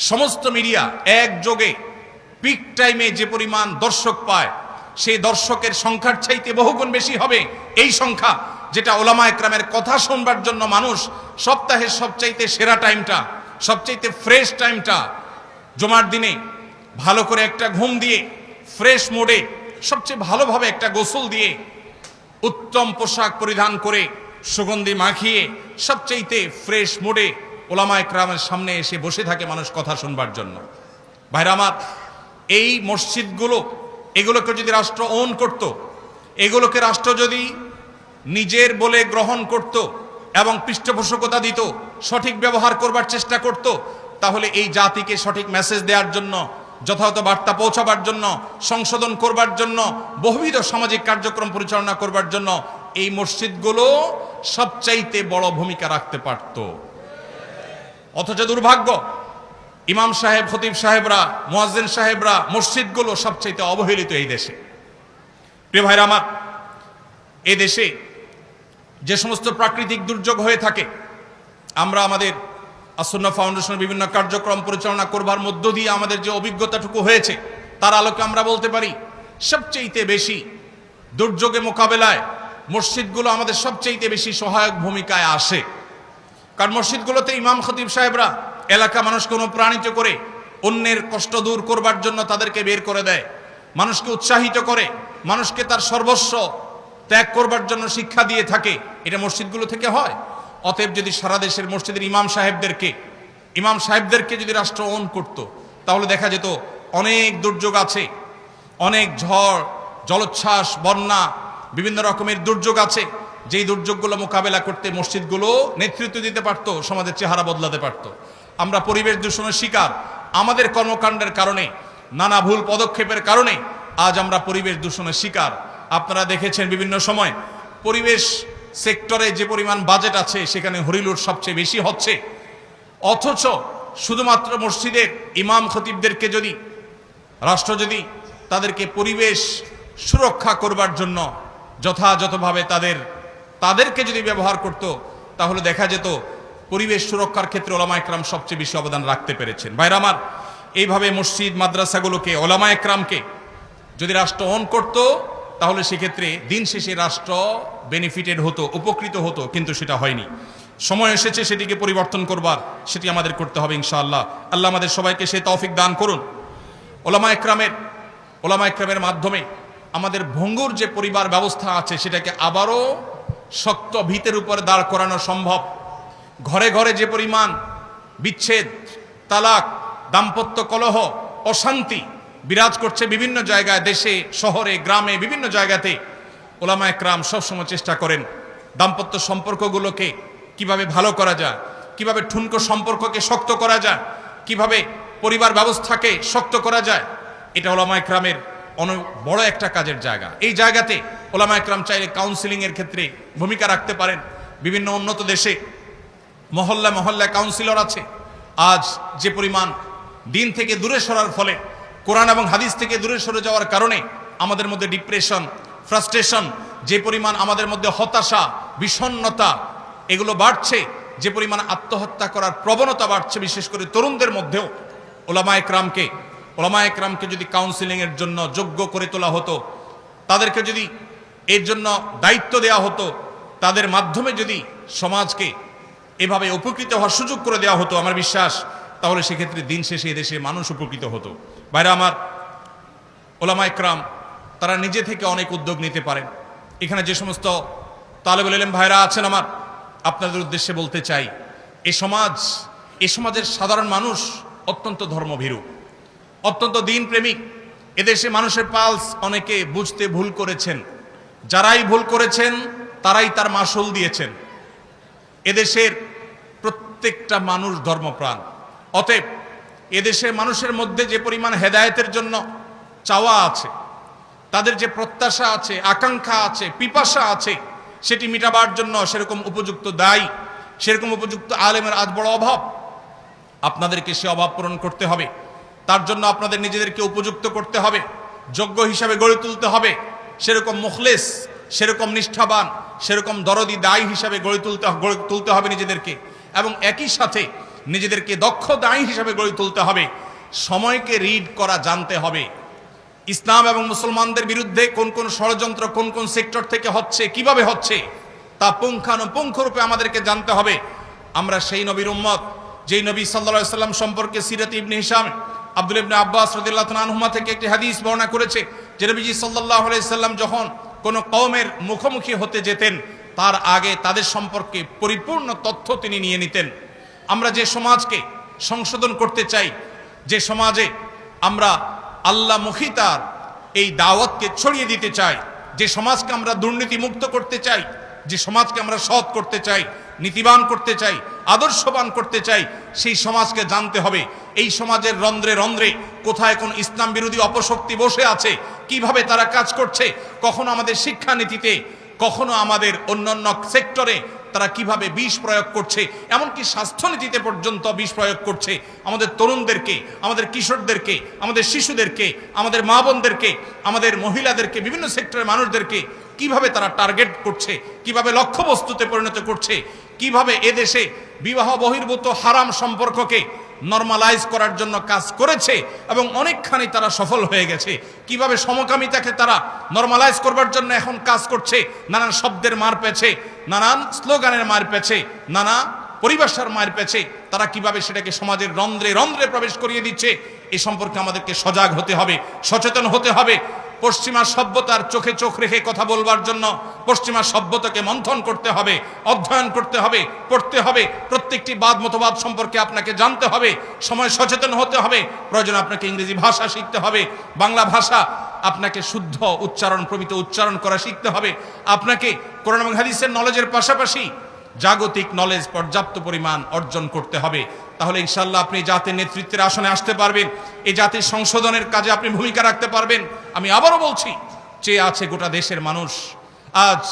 সমস্ত মিডিয়া একযোগে পিক টাইমে যে পরিমাণ দর্শক পায়, সেই দর্শকের সংখ্যার চাইতে বহুগুণ বেশি হবে এই সংখ্যা, যেটা ওলামা একরামের কথা শুনবার জন্য মানুষ সপ্তাহের সবচাইতে সেরা টাইমটা, সবচাইতে ফ্রেশ টাইমটা জুমার দিনে ভালো করে একটা ঘুম দিয়ে ফ্রেশ মোডে সবচেয়ে ভালোভাবে একটা গোসল দিয়ে উত্তম পোশাক পরিধান করে সুগন্ধি মাখিয়ে সবচাইতে ফ্রেশ মোডে ওলামা একরামের সামনে এসে বসে থাকে মানুষ কথা শুনবার জন্য। ভাইরা আমার, এই মসজিদগুলো, এগুলোকে যদি রাষ্ট্র ওন করত, এগুলোকে রাষ্ট্র যদি নিজের বলে গ্রহণ করত এবং পৃষ্ঠপোষকতা দিত, সঠিক ব্যবহার করবার চেষ্টা করত, তাহলে এই জাতিকে সঠিক মেসেজ দেওয়ার জন্য, যথাযথ বার্তা পৌঁছাবার জন্য, সংশোধন করবার জন্য, বহুবিধ সামাজিক কার্যক্রম পরিচালনা করবার জন্য এই মসজিদগুলো সবচাইতে বড় ভূমিকা রাখতে পারত। অথচ দুর্ভাগ্য, ইমাম সাহেব, খতিব সাহেবরা, মুয়াজ্জিন সাহেবরা, মসজিদগুলো সবচাইতে অবহেলিত এই দেশে। প্রিয় ভাইরা আমার, এই দেশে যে সমস্ত প্রাকৃতিক দুর্যোগ হয়ে থাকে, আমরা আমাদের আসুন্নাহ ফাউন্ডেশনের বিভিন্ন কার্যক্রম পরিচালনা করবার মধ্য দিয়ে আমাদের যে অভিজ্ঞতাটুকু হয়েছে তার আলোকে আমরা বলতে পারি সবচেয়ে বেশি দুর্যোগে মোকাবেলায় মসজিদগুলো আমাদের সবচেয়ে বেশি সহায়ক ভূমিকায় আসে। কারণ মসজিদগুলোতে ইমাম খতিব সাহেবরা এলাকা মানুষকে অনুপ্রাণিত করে অন্যের কষ্ট দূর করবার জন্য তাদেরকে বের করে দেয়, মানুষকে উৎসাহিত করে, মানুষকে তার সর্বস্ব ত্যাগ করবার জন্য শিক্ষা দিয়ে থাকে। এটা মসজিদগুলো থেকে হয়। অতএব যদি সারা দেশের মসজিদের ইমাম সাহেবদেরকে যদি রাষ্ট্র অন করত, তাহলে দেখা যেত অনেক দুর্যোগ আছে, অনেক ঝড়, জলোচ্ছ্বাস, বন্যা, বিভিন্ন রকমের দুর্যোগ আছে, যেই দুর্যোগগুলো মোকাবেলা করতে মসজিদগুলো নেতৃত্ব দিতে পারত, সমাজের চেহারা বদলাতে পারত। আমরা পরিবেশ দূষণের শিকার, আমাদের কর্মকাণ্ডের কারণে, নানা ভুল পদক্ষেপের কারণে আজ আমরা পরিবেশ দূষণের শিকার। আপনারা দেখেছেন বিভিন্ন সময় পরিবেশ সেক্টরে যে পরিমাণ বাজেট আছে সেখানে হরিলুট সবচেয়ে বেশি হচ্ছে। অথচ শুধুমাত্র মসজিদের ইমাম খতিবদেরকে যদি রাষ্ট্র যদি তাদেরকে পরিবেশ সুরক্ষা করবার জন্য যথাযথভাবে তাদেরকে যদি ব্যবহার করত, তাহলে দেখা যেত পরিবেশ সুরক্ষার ক্ষেত্রে ওলামা একরাম সবচেয়ে বেশি অবদান রাখতে পেরেছেন। ভাইরা আমার, এইভাবে মসজিদ মাদ্রাসাগুলোকে, ওলামা একরামকে যদি রাষ্ট্র অন করত, তাহলে সেক্ষেত্রে দিন শেষে রাষ্ট্র বেনিফিটেড হতো, উপকৃত হতো, কিন্তু সেটা হয়নি। সময় এসেছে সেটিকে পরিবর্তন করবার, সেটি আমাদের করতে হবে ইনশাআল্লাহ। আল্লাহ আমাদের সবাইকে সেই তৌফিক দান করুন। ওলামা একরামের মাধ্যমে আমাদের ভঙ্গুর যে পরিবার ব্যবস্থা আছে সেটাকে আবারও শক্ত ভিতের উপর দাঁড় করানো সম্ভব। ঘরে ঘরে যে পরিমাণ বিচ্ছেদ, তালাক, দাম্পত্য কলহ, অশান্তি বিরাজ করছে বিভিন্ন জায়গায়, দেশে, শহরে, গ্রামে, বিভিন্ন জায়গাতে, ওলামা একরাম সবসময় চেষ্টা করেন দাম্পত্য সম্পর্কগুলোকে কিভাবে ভালো করা যায়, কিভাবে ঠুনকো সম্পর্ককে শক্ত করা যায়, কিভাবে পরিবার ব্যবস্থাকে শক্ত করা যায়। এটা ওলামা একরামের অনেক বড় একটা কাজের জায়গা। এই জায়গাতে ওলামা একরাম চাইলে কাউন্সিলিংয়ের ক্ষেত্রে ভূমিকা রাখতে পারেন। বিভিন্ন উন্নত দেশে মহল্লা কাউন্সিলর আছে। আজ যে পরিমাণ দিন থেকে দূরে সরার ফলে, কোরআন এবং হাদিস থেকে দূরে সরে যাওয়ার কারণে আমাদের মধ্যে ডিপ্রেশন, ফ্রাস্ট্রেশন, যে পরিমাণ আমাদের মধ্যে হতাশা, বিষণ্ণতা এগুলো বাড়ছে, যে পরিমাণ আত্মহত্যা করার প্রবণতা বাড়ছে বিশেষ করে তরুণদের মধ্যেও, ওলামা একরামকে যদি কাউন্সিলিংয়ের জন্য যোগ্য করে তোলা হতো, তাদেরকে যদি এর জন্য দায়িত্ব দেওয়া হতো, তাদের মাধ্যমে যদি সমাজকে এভাবে উপকৃত হওয়ার সুযোগ করে দেওয়া হতো, আমার বিশ্বাস তাহলে সেক্ষেত্রে দিন শেষে এদেশে মানুষ উপকৃত হতো। ভাইরা আমার, ওলামা একরাম তারা নিজে থেকে অনেক উদ্যোগ নিতে পারেন। এখানে যে সমস্ত তালেবুল ইলম ভাইরা আছেন, আমার আপনাদের উদ্দেশ্যে বলতে চাই, এ সমাজের সাধারণ মানুষ অত্যন্ত ধর্মভীরু, অত্যন্ত দিন প্রেমিক। এদেশে মানুষের পালস অনেকে বুঝতে ভুল করেছেন, যারাই ভুল করেছেন তারাই তার মাসুল দিয়েছেন। এদেশের প্রত্যেকটা মানুষ ধর্মপ্রাণ। অতএব এদেশের মানুষের মধ্যে যে পরিমাণ হেদায়েতের জন্য চাওয়া আছে, তাদের যে প্রত্যাশা আছে, আকাঙ্ক্ষা আছে, পিপাসা আছে, সেটি মিটাবার জন্য সেরকম উপযুক্ত দায়ী, সেরকম উপযুক্ত আলেমের আজ বড় অভাব। আপনাদেরকে সে অভাব পূরণ করতে হবে। তার জন্য আপনাদের নিজেদেরকে উপযুক্ত করতে হবে, যোগ্য হিসাবে গড়ে তুলতে হবে, সেরকম মুখলেস, সেরকম নিষ্ঠাবান, সেরকম দরদি দায়ী হিসাবে গড়ে তুলতে হবে নিজেদেরকে, এবং একই সাথে নিজেদেরকে দক্ষ দায়ী হিসাবে গড়ে তুলতে হবে। সময়কে রিড করা জানতে হবে। ইসলাম এবং মুসলমানদের বিরুদ্ধে কোন কোন ষড়যন্ত্র কোন কোন সেক্টর থেকে হচ্ছে, কিভাবে হচ্ছে, তা পুঙ্খানুপুঙ্খরূপে আমাদেরকে জানতে হবে। আমরা সেই নবীর উম্মত, যেই নবী সাল্লাল্লাহু আলাইহি সাল্লাম সম্পর্কে সিরাত ইবনে হিশাম আব্দুল ইবনে আব্বাস রাদিয়াল্লাহু তাআলা আনহুমা থেকে একটি হাদিস বর্ণনা করেছে যে নবীজি সাল্লাল্লাহু আলাইহি সাল্লাম যখন কোনো কওমের মুখোমুখি হতে যেতেন, তার আগে তাদের সম্পর্কে পরিপূর্ণ তথ্য তিনি নিয়ে নিতেন। আমরা যে সমাজকে সংশোধন করতে চাই, যে সমাজে আমরা আল্লাহমুখিতার এই দাওয়াতকে ছড়িয়ে দিতে চাই, যে সমাজকে আমরা দুর্নীতি মুক্ত করতে চাই, যে সমাজকে আমরা সৎ করতে চাই, নীতিবান করতে চাই, আদর্শবান করতে চাই, সেই সমাজকে জানতে হবে এই সমাজের রন্ধ্রে রন্ধ্রে কোথায় কোন ইসলাম বিরোধী অপশক্তি বসে আছে, কিভাবে তারা কাজ করছে, কখনো আমাদের শিক্ষানীতিতে, কখনো আমাদের অন্যান্য সেক্টরে তারা কিভাবে বিষ প্রয়োগ করছে, এমনকি স্বাস্থ্যনীতিতে পর্যন্ত বিষ প্রয়োগ করছে। আমাদের তরুণদেরকে, আমাদের কিশোরদেরকে, আমাদের শিশুদেরকে, আমাদের মা বোনদেরকে, আমাদের মহিলাদেরকে, বিভিন্ন সেক্টরের মানুষদেরকে কিভাবে তারা টার্গেট করছে, কিভাবে লক্ষ্যবস্তুতে পরিণত করছে, কিভাবে এদেশে বিবাহ বহির্ভূত হারাম সম্পর্ককে নরমালাইজ করার জন্য কাজ করেছে এবং অনেকখানি তারা সফল হয়ে গেছে, কিভাবে সমকামিতাকে তারা নরমালাইজ করবার জন্য এখন কাজ করছে, নানান শব্দের মার পেছে, নানান স্লোগানের মার পেছে, নানা পরিভাষার মার পেছে, তারা কিভাবে সেটাকে সমাজের রন্ধ্রে রন্ধ্রে প্রবেশ করিয়ে দিচ্ছে। এই সম্পর্কে আমাদেরকে সজাগ হতে হবে, সচেতন হতে হবে। পশ্চিমা সভ্যতার চোখে চোখ রেখে কথা বলবার জন্য পশ্চিমা সভ্যতাকে মন্থন করতে হবে, অধ্যয়ন করতে হবে, পড়তে হবে, প্রত্যেকটি বাদ মতবাদ সম্পর্কে আপনাকে জানতে হবে, সময় সচেতন হতে হবে। প্রয়োজন আপনাকে ইংরেজি ভাষা শিখতে হবে, বাংলা ভাষা আপনাকে শুদ্ধ উচ্চারণ, প্রমিত উচ্চারণ করা শিখতে হবে। আপনাকে কোরআন এবং হাদিসের নলেজের পাশাপাশি জাগতিক নলেজ পর্যাপ্ত পরিমাণ অর্জন করতে হবে। তাহলে ইনশাআল্লাহ আপনি জাতির নেতৃত্বের আসনে আসতে পারবেন, এই জাতির সংশোধনের কাজে আপনি ভূমিকা রাখতে পারবেন। আমি আবারও বলছি, চেয়ে আছে গোটা দেশের মানুষ। আজ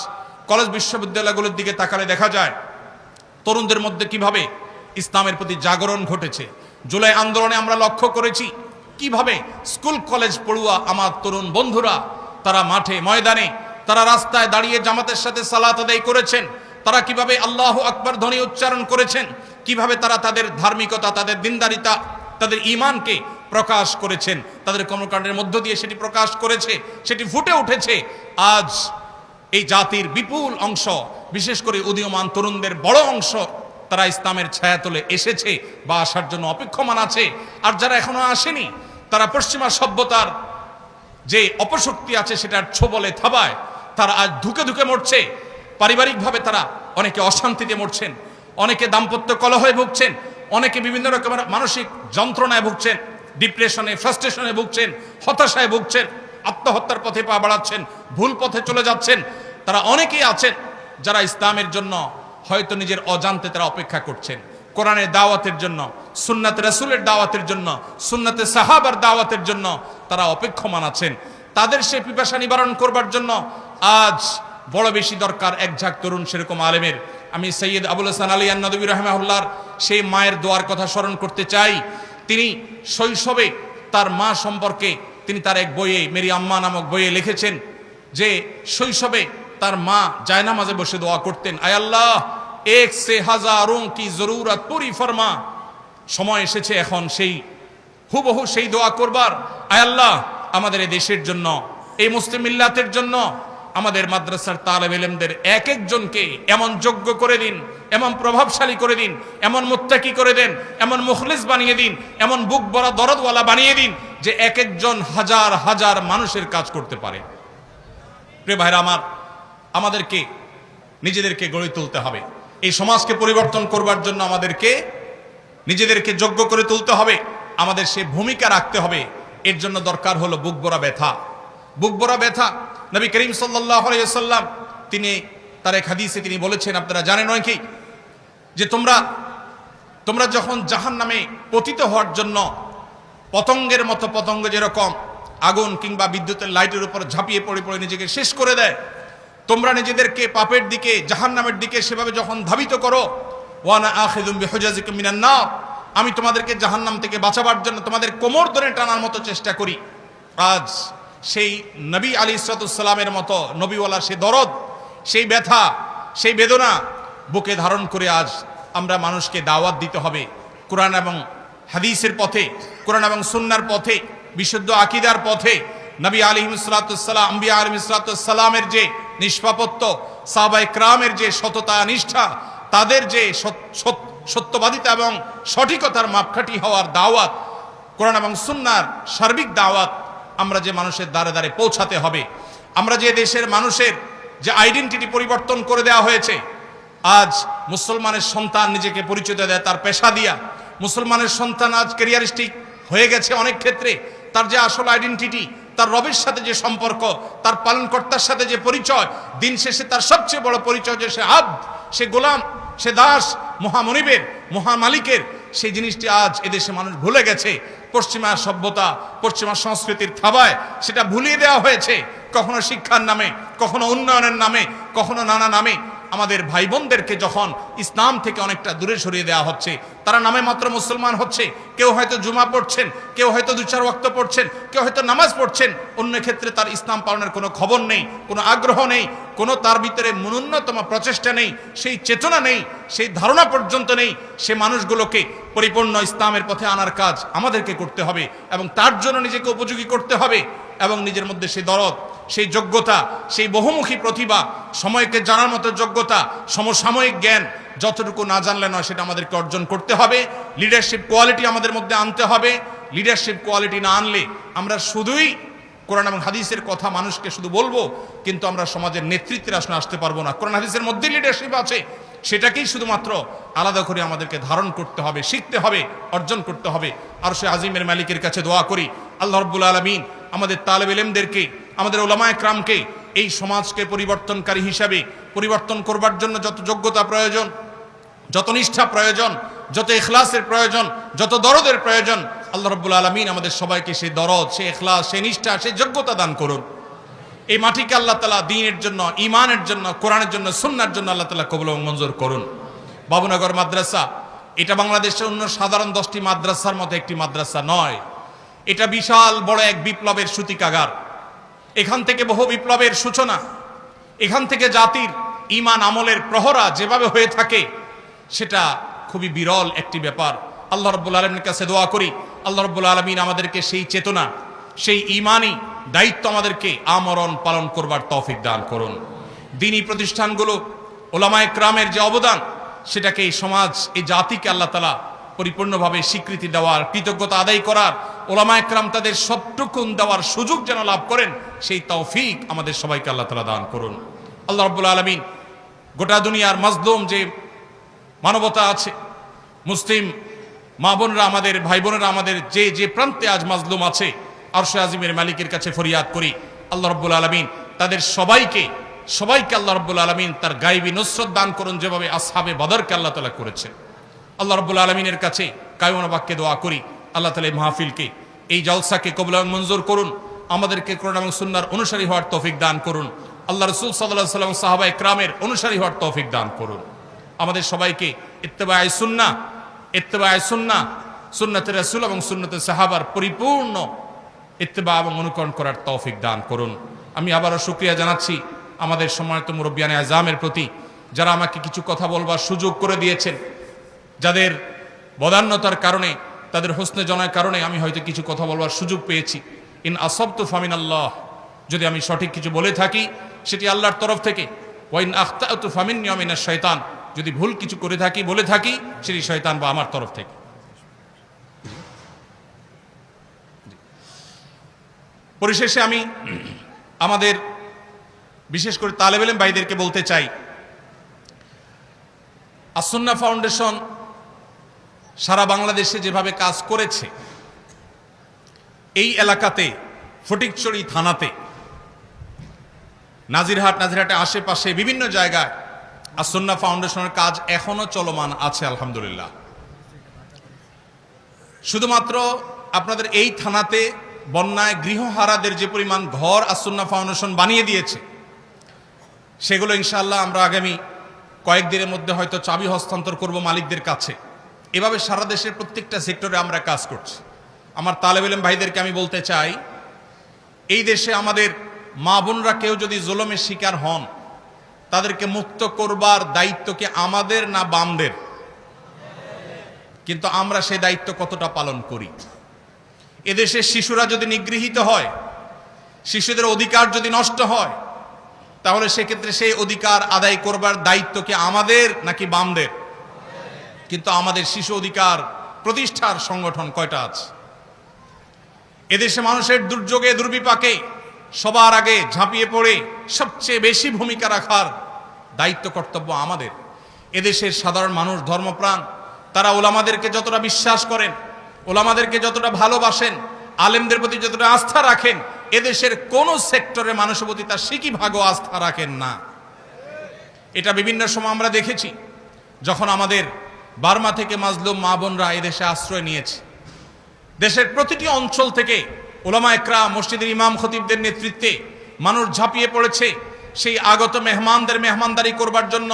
কলেজ বিশ্ববিদ্যালয়গুলোর দিকে তাকালে দেখা যায় তরুণদের মধ্যে কিভাবে ইসলামের প্রতি জাগরণ ঘটেছে। জুলাই আন্দোলনে আমরা লক্ষ্য করেছি কিভাবে স্কুল কলেজ পড়ুয়া আমার তরুণ বন্ধুরা তারা মাঠে ময়দানে, তারা রাস্তায় দাঁড়িয়ে জামাতের সাথে সালাত আদায় করেছেন, তারা কিভাবে আল্লাহু আকবার ধ্বনি উচ্চারণ করেছেন, কিভাবে তারা তাদের ধার্মিকতা, তাদের দিনদারিতা, তাদের ঈমানকে প্রকাশ করেছেন, তাদের কর্মকাণ্ডের মধ্য দিয়ে সেটি প্রকাশ করেছে, সেটি ফুটে উঠেছে। আজ এই জাতির বিপুল অংশ, বিশেষ করে উদীয়মান তরুণদের বড় অংশ, তারা ইসলামের ছায়াতলে এসেছে বা আসার জন্য অপেক্ষমান আছে। আর যারা এখনো আসেনি, তারা পশ্চিমা সভ্যতার যে অপশক্তি আছে সেটার ছোবলে থাবায় তারা আজ ধুকে ধুকে মরছে। পারিবারিকভাবে তারা অনেকে অশান্তিতে মরছেন, অনেকে দাম্পত্য কলহে ভুগছেন, অনেকে বিভিন্ন রকমের মানসিক যন্ত্রণায় ভুগছেন, ডিপ্রেশনে, ফ্রাস্ট্রেশনে ভুগছেন, হতাশায় ভুগছেন, আত্মহত্যার পথে পা বাড়াচ্ছেন, ভুল পথে চলে যাচ্ছেন। তারা অনেকেই আছেন যারা ইসলামের জন্য হয়তো নিজের অজান্তে তারা অপেক্ষা করছেন, কোরআনের দাওয়াতের জন্য, সুন্নাতে রাসূলের দাওয়াতের জন্য, সুন্নাতে সাহাবার দাওয়াতের জন্য তারা অপেক্ষমান আছেন। তাদের সেই পিপাসা নিবারণ করবার জন্য আজ বড় বেশি দরকার এক ঝাঁক তরুণ সেরকম আলেমের। আমি সৈয়দ আবুল হাসান আলী আন-নদভী রাহিমাহুল্লাহর সেই মায়ের দোয়ার কথা স্মরণ করতে চাই। তিনি শৈশবে তার মা সম্পর্কে তিনি তার এক বইয়ে, মেরি আম্মা নামক বইয়ে লিখেছেন যে শৈশবে তার মা জায়নামাজে বসে দোয়া করতেন, আয় আল্লাহ এক সে হাজারোं की जरूरत पूरी फरमा। সময় এসেছে এখন সেই হুবহু সেই দোয়া করবার। আয় আল্লাহ আমাদের এই দেশের জন্য, এই মুসলিম মিল্লাতের জন্য, আমাদের মাদ্রাসার তালেব ইলমদের এক একজনকে এমন যোগ্য করে দিন, এমন প্রভাবশালী করে দিন, এমন মুত্তাকি করে দেন, এমন মুখলিস বানিয়ে দিন, এমন বুক ভরা দরদওয়ালা বানিয়ে দিন যে এক একজন হাজার হাজার মানুষের কাজ করতে পারে। প্রিয় ভাইরা আমার, আমাদেরকে নিজেদেরকে গড়ে তুলতে হবে। এই সমাজকে পরিবর্তন করবার জন্য আমাদেরকে নিজেদেরকে যোগ্য করে তুলতে হবে, আমাদের সে ভূমিকা রাখতে হবে। এর জন্য দরকার হলো বুক ভরা ব্যথা। বুক ভরা ব্যথা নবী করিম সাল্লাল্লাহু আলাইহি ওয়াসাল্লাম তিনি তার এক হাদিসে তিনি বলেছেন, আপনারা জানেন নাকি, যে তোমরা যখন জাহান্নামে পতিত হওয়ার জন্য পতঙ্গের মতো, পতঙ্গ যেরকম আগুন কিংবা বিদ্যুতের লাইটের উপর ঝাঁপিয়ে পড়ে পড়ে নিজেকে শেষ করে দেয়, তোমরা নিজেদেরকে পাপের দিকে, জাহান্নামের দিকে সেভাবে যখন ধাবিত করো, ওয়ানা আখিযুম বিহুজাজিকুম মিনান নার, আমি তোমাদেরকে জাহান্নাম থেকে বাঁচাবার জন্য তোমাদের কোমর ধরে টানার মতো চেষ্টা করি। আজ সেই নবী আলাইহিস সালামের মতো নবীওয়ালার সেই দরদ, সেই ব্যথা, সেই বেদনা বুকে ধারণ করে আজ আমরা মানুষকে দাওয়াত দিতে হবে কোরআন এবং হাদিসের পথে, কোরআন এবং সুন্নাহর পথে, বিশুদ্ধ আকীদার পথে। নবী আলাইহিস সালাম, আম্বিয়া আলাইহিস সালামের যে নিষ্পাপত্য, সাহাবায়ে কেরামের যে সততা নিষ্ঠা, তাদের যে সত্যবাদিতা এবং সঠিকতার মাপকাঠি হওয়ার দাওয়াত, কোরআন এবং সুন্নাহর সার্বিক দাওয়াত আমরা যে মানুষের দ্বারে দ্বারে পৌঁছাতে হবে। আমরা যে দেশের মানুষের যে আইডেন্টিটি পরিবর্তন করে দেওয়া হয়েছে, আজ মুসলমানের সন্তান নিজেকে পরিচয় দেয় তার পেশা দিয়া। মুসলমানের সন্তান আজ ক্যারিয়ারিস্টিক হয়ে গেছে অনেক ক্ষেত্রে। তার যে আসল আইডেন্টিটি, তার রবের সাথে যে সম্পর্ক, তার পালনকর্তার সাথে যে পরিচয়, দিন শেষে তার সবচেয়ে বড় পরিচয় যে সে আব্দ, সে গোলাম, সে দাস মহামনিবের, মহামালিকের, সেই জিনিসটি আজ এদেশে মানুষ ভুলে গেছে। পশ্চিমা সভ্যতা, পশ্চিমা সংস্কৃতির থাবায় সেটা ভুলিয়ে দেওয়া হয়েছে। কখনো শিক্ষার নামে, কখনো উন্নয়নের নামে, কখনো নানা নামে আমাদের ভাই বোনদেরকে যখন ইসলাম থেকে অনেকটা দূরে সরিয়ে দেওয়া হচ্ছে, তারা নামে মাত্র মুসলমান হচ্ছে, কেউ হয়তো জুমা পড়ছেন, কেউ হয়তো 2-4 ওয়াক্ত পড়ছেন, কেউ হয়তো নামাজ পড়ছেন, অন্য ক্ষেত্রে তার ইসলাম পালনের কোনো খবর নেই, কোনো আগ্রহ নেই, কোনো তার ভিতরে ন্যূনতম প্রচেষ্টা নেই, সেই চেতনা নেই, সেই ধারণা পর্যন্ত নেই। সে মানুষগুলোকে পরিপূর্ণ ইসলামের পথে আনার কাজ আমাদেরকে করতে হবে এবং তার জন্য নিজেকে উপযোগী করতে হবে এবং নিজের মধ্যে সেই দরদ, সেই যোগ্যতা, সেই বহুমুখী প্রতিভা, সময়কে জানার মতো যোগ্যতা, সমসাময়িক জ্ঞান যতটুকু না জানলে নয় সেটা আমাদেরকে অর্জন করতে হবে। লিডারশিপ কোয়ালিটি আমাদের মধ্যে আনতে হবে। লিডারশিপ কোয়ালিটি না আনলে আমরা শুধুই কোরআন এবং হাদিসের কথা মানুষকে শুধু বলবো, কিন্তু আমরা সমাজের নেতৃত্বের আসনে আসতে পারবো না। কোরআন হাদিসের মধ্যে লিডারশিপ আছে, সেটাকেই শুধুমাত্র আলাদা করে আমাদেরকে ধারণ করতে হবে, শিখতে হবে, অর্জন করতে হবে। আর সে আজিমের মালিকের কাছে দোয়া করি আল্লাহ রাব্বুল আলামিন আমাদের তালেব ইলমদেরকে, আমাদের উলামায়ে কেরামকে এই সমাজকে পরিবর্তনকারী হিসাবে পরিবর্তন করবার জন্য যত যোগ্যতা প্রয়োজন, যত নিষ্ঠা প্রয়োজন, যত ইখলাসের প্রয়োজন, যত দরদের প্রয়োজন, আল্লাহ রাব্বুল আলামিন আমাদের সবাইকে সেই দরদ, সেই ইখলাস, সেই নিষ্ঠা, সেই যোগ্যতা দান করুন। এই মাটিকে আল্লাহ তাআলা দ্বীনের জন্য, ঈমানের জন্য, কোরআনের জন্য, সুন্নাহর জন্য আল্লাহ তাআলা কবুল এবং মঞ্জুর করুন। বাবুনগর মাদ্রাসা এটা বাংলাদেশের অন্য সাধারণ 10টি মাদ্রাসার মতো একটি মাদ্রাসা নয়। এটা বিশাল বড় এক বিপ্লবের সূতিকাগার। এখান থেকে বহু বিপ্লবের সূচনা, এখান থেকে জাতির ঈমান আমলের প্রহরা যেভাবে হয়ে থাকে সেটা খুবই বিরল একটি ব্যাপার। আল্লাহ রাব্বুল আলামিনের কাছে দোয়া করি আল্লাহ রাব্বুল আলামিন আমাদেরকে সেই চেতনা, সেই ঈমানি দায়িত্ব আমাদেরকে আমরণ পালন করবার তৌফিক দান করুন। দ্বীনি প্রতিষ্ঠানগুলো, উলামায়ে কেরামের যে অবদান, সেটাকে এই সমাজ, এই জাতিকে আল্লাহ তাআলা পরিপূর্ণভাবে স্বীকৃতি দেওয়ার, কৃতজ্ঞতা আদায় করার, উলামায়ে কেরাম তাদের সবটুকুন দেওয়ার সুযোগ যেন লাভ করেন, সেই তৌফিক আমাদের সবাইকে আল্লাহ তাআলা দান করুন। আল্লাহ রাব্বুল আলামিন গোটা দুনিয়ার মাজলুম যে মানবতা আছে, মুসলিম মা বোনরা, আমাদের ভাই বোনেরা, আমাদের যে যে প্রান্তে আজ মাজলুম আছে, আরশে আজিমের মালিকের কাছে ফরিয়াদ করি আল্লাহ রাব্বুল আলামিন তাদের সবাইকে আল্লাহ রাব্বুল আলামিন তার গায়বী নুসরত দান করুন, যেভাবে আসহাবে বদরকে আল্লাহ তাআলা করেছেন। আল্লাহ রাব্বুল আলামিনের কাছে কায়মনা বাক্যে দোয়া করি আল্লাহ তাআলা এই মাহফিলকে, এই জলসাকে কবুল এবং মঞ্জুর করুন। আমাদেরকে কোরআন এবং সুন্নাহর অনুসারী হওয়ার তৌফিক দান করুন। আল্লাহ রাসূল সাল্লাল্লাহু আলাইহি ওয়াসাল্লাম, সাহাবায়ে কেরামের অনুসারী হওয়ার তৌফিক দান করুন। আমাদের সবাইকে ইত্তেবায়ে সুন্নাহ, সুন্নতে রাসূল এবং সুন্নতে সাহাবার পরিপূর্ণ ইত্তেবা এবং অনুকরণ করার তৌফিক দান করুন। আমি আবারও শুকরিয়া জানাচ্ছি আমাদের সম্মানিত মুরব্বিয়ানে আযমের প্রতি, যারা আমাকে কিছু কথা বলবার সুযোগ করে দিয়েছেন, যাদের বদান্যতার কারণে, তাদের হোসনে জনার কারণে আমি হয়তো কিছু কথা বলবার সুযোগ পেয়েছি। ইন আসাবতু ফামিনাল্লাহ, যদি আমি সঠিক কিছু বলে থাকি সেটি আল্লাহর তরফ থেকে, ওয়া ইন আখতাতু ফামিন্নী ওয়া মিনাশ শাইতান, যদি ভুল কিছু করে থাকি, বলে থাকি, সেটি শয়তান বা আমার তরফ থেকে। পরিশেষে আমি আমাদের বিশেষ করে তালেব ইলম ভাইদেরকে বলতে চাই, আস-সুন্নাহ ফাউন্ডেশন সারা বাংলাদেশে যেভাবে কাজ করেছে, এই এলাকাতে ফটিকছড়ি থানাতে, নাজিরহাটের আশেপাশে বিভিন্ন জায়গায় আস-সুন্নাহ ফাউন্ডেশনের কাজ এখনো চলমান আছে আলহামদুলিল্লাহ। শুধুমাত্র আপনাদের এই থানাতে বন্যায় গৃহহারাদের যে পরিমাণ ঘর আস-সুন্নাহ ফাউন্ডেশন বানিয়ে দিয়েছে, সেগুলো ইনশাআল্লাহ আমরা আগামী কয়েকদিনের মধ্যে হয়তো চাবি হস্তান্তর করব মালিকদের কাছে। এভাবে সারা দেশের প্রত্যেকটা সেক্টরে আমরা কাজ করছি। আমার তালেব ইলম ভাইদেরকে আমি বলতে চাই, এই দেশে আমাদের মা বোনরা কেউ যদি জুলুমের শিকার হন, তাদেরকে মুক্ত করবার দায়িত্ব কি আমাদের না বামদের? কিন্তু আমরা সেই দায়িত্ব কতটা পালন করি? এদেশের শিশুরা যদি নিগৃহীত হয়, শিশুদের অধিকার যদি নষ্ট হয়, তাহলে সেক্ষেত্রে সেই অধিকার আদায় করবার দায়িত্ব কি আমাদের নাকি বামদের? কিন্তু আমাদের শিশু অধিকার প্রতিষ্ঠার সংগঠন কয়টা আছে? এদেশে মানুষের দুর্যোগে, দুর্বিপাকে সবার আগে ঝাঁপিয়ে পড়ে সবচেয়ে বেশি ভূমিকা রাখার দায়িত্ব, কর্তব্য আমাদের। এদেশের সাধারণ মানুষ ধর্মপ্রাণ, তারা ওলামাদেরকে যতটা বিশ্বাস করেন, ওলামাদেরকে যতটা ভালোবাসেন, আলেমদের প্রতি যতটা আস্থা রাখেন, এদেশের কোন সেক্টরে মানুষের প্রতি তার সিকি ভাগও আস্থা রাখেন না। এটা বিভিন্ন সময় আমরা দেখেছি, যখন আমাদের বার্মা থেকে মাজলুম মা বোনরা এদেশে আশ্রয় নিয়েছে। দেশের প্রতিটি অঞ্চল থেকে ওলামায়ে কেরাম, মসজিদের ইমাম খতিবদের নেতৃত্বে মানুষ ঝাঁপিয়ে পড়েছে, সেই আগত মেহমানদের মেহমানদারি করবার জন্য,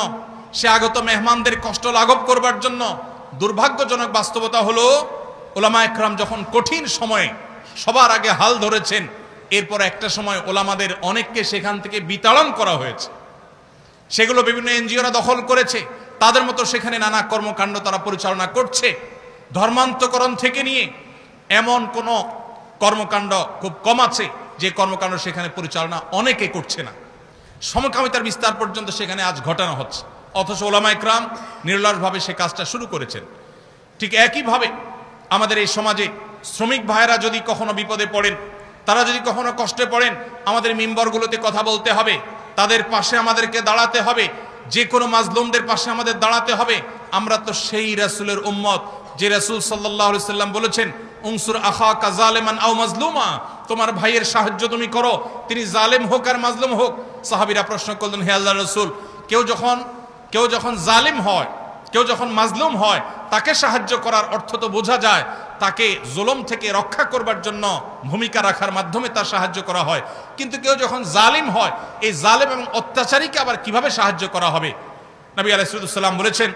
সে আগত মেহমানদের কষ্ট লাঘব করবার জন্য। দুর্ভাগ্যজনক বাস্তবতা হলো ওলামায়ে কেরাম যখন কঠিন সময়ে সবার আগে হাল ধরেছেন, এরপর একটা সময় ওলামাদের অনেককে সেখান থেকে বিতাড়ন করা হয়েছে। সেগুলো বিভিন্ন এনজিওরা দখল করেছে, তাদের মতো সেখানে নানা কর্মকাণ্ড তারা পরিচালনা করছে। ধর্মান্তকরণ থেকে নিয়ে এমন কোনো কর্মকাণ্ড খুব কম আছে যে কর্মকাণ্ড সেখানে পরিচালনা অনেকে করছে না। সমকামিতার বিস্তার পর্যন্ত সেখানে আজ ঘটানো হচ্ছে, অথচ ওলামায়ে কেরাম নির্লসভাবে সে কাজটা শুরু করেছেন। ঠিক একইভাবে আমাদের এই সমাজে শ্রমিক ভাইয়েরা যদি কখনো বিপদে পড়েন, তারা যদি কখনো কষ্টে পড়েন, আমাদের মিম্বরগুলোতে কথা বলতে হবে, তাদের পাশে আমাদেরকে দাঁড়াতে হবে, যে কোনো মাজলুমদের পাশে আমাদের দাঁড়াতে হবে। আমরা তো সেই রাসূলের উম্মত যে রাসূল সাল্লাল্লাহু আলাইহি সাল্লাম বলেছেন, উনসুর আখাকা যালিমান আও মাজলুমা, তোমার ভাইয়ের সাহায্য তুমি করো, তিনি জালেম হোক আর মাজলুম হোক। সাহাবীরা প্রশ্ন করলেন, হে আল্লাহর রাসূল, কেউ যখন জালিম হয়, কেউ যখন মাজলুম হয়, তাকে সাহায্য করার অর্থ তো বোঝা যায় তাকে জুলুম থেকে রক্ষা করবার জন্য ভূমিকা রাখার মাধ্যমে তার সাহায্য করা হয়। কিন্তু কেউ যখন জালিম হয়, এই জালেম এবং অত্যাচারীকে আবার কিভাবে সাহায্য করা হবে? নবী আলাইহিস সালাম বলেছেন,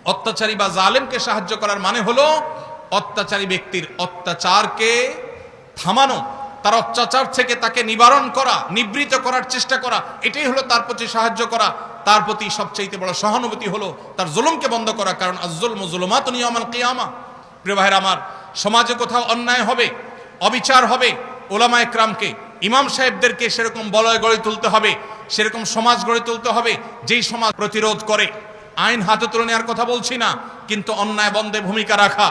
অত্যাচারী বা জালেমকে সাহায্য করার মানে হলো অত্যাচারী ব্যক্তির অত্যাচারকে থামানো, তার অত্যাচার থেকে তাকে নিবারণ করা, নিবৃত করার চেষ্টা করা, এটাই হলো তার প্রতি সাহায্য করা। তার প্রতি সবচেয়ে বড় সহানুভূতি হলো তার জুলুমকে বন্ধ করা, কারণ আয-যুলমু যুলুমাতুন ইয়াওমাল কিয়ামা। প্রিয় ভাইরা আমার, সমাজে কোথাও অন্যায় হবে, অবিচার হবে, ওলামায়ে কেরামকে, ইমাম সাহেবদেরকে সেরকম বলয় গড়ে তুলতে হবে, সেরকম সমাজ গড়ে তুলতে হবে যেই সমাজ প্রতিরোধ করে। আইন হাতে তুলে নেওয়ার কথা বলছি না, কিন্তু অন্যায় বন্ধে ভূমিকা রাখা,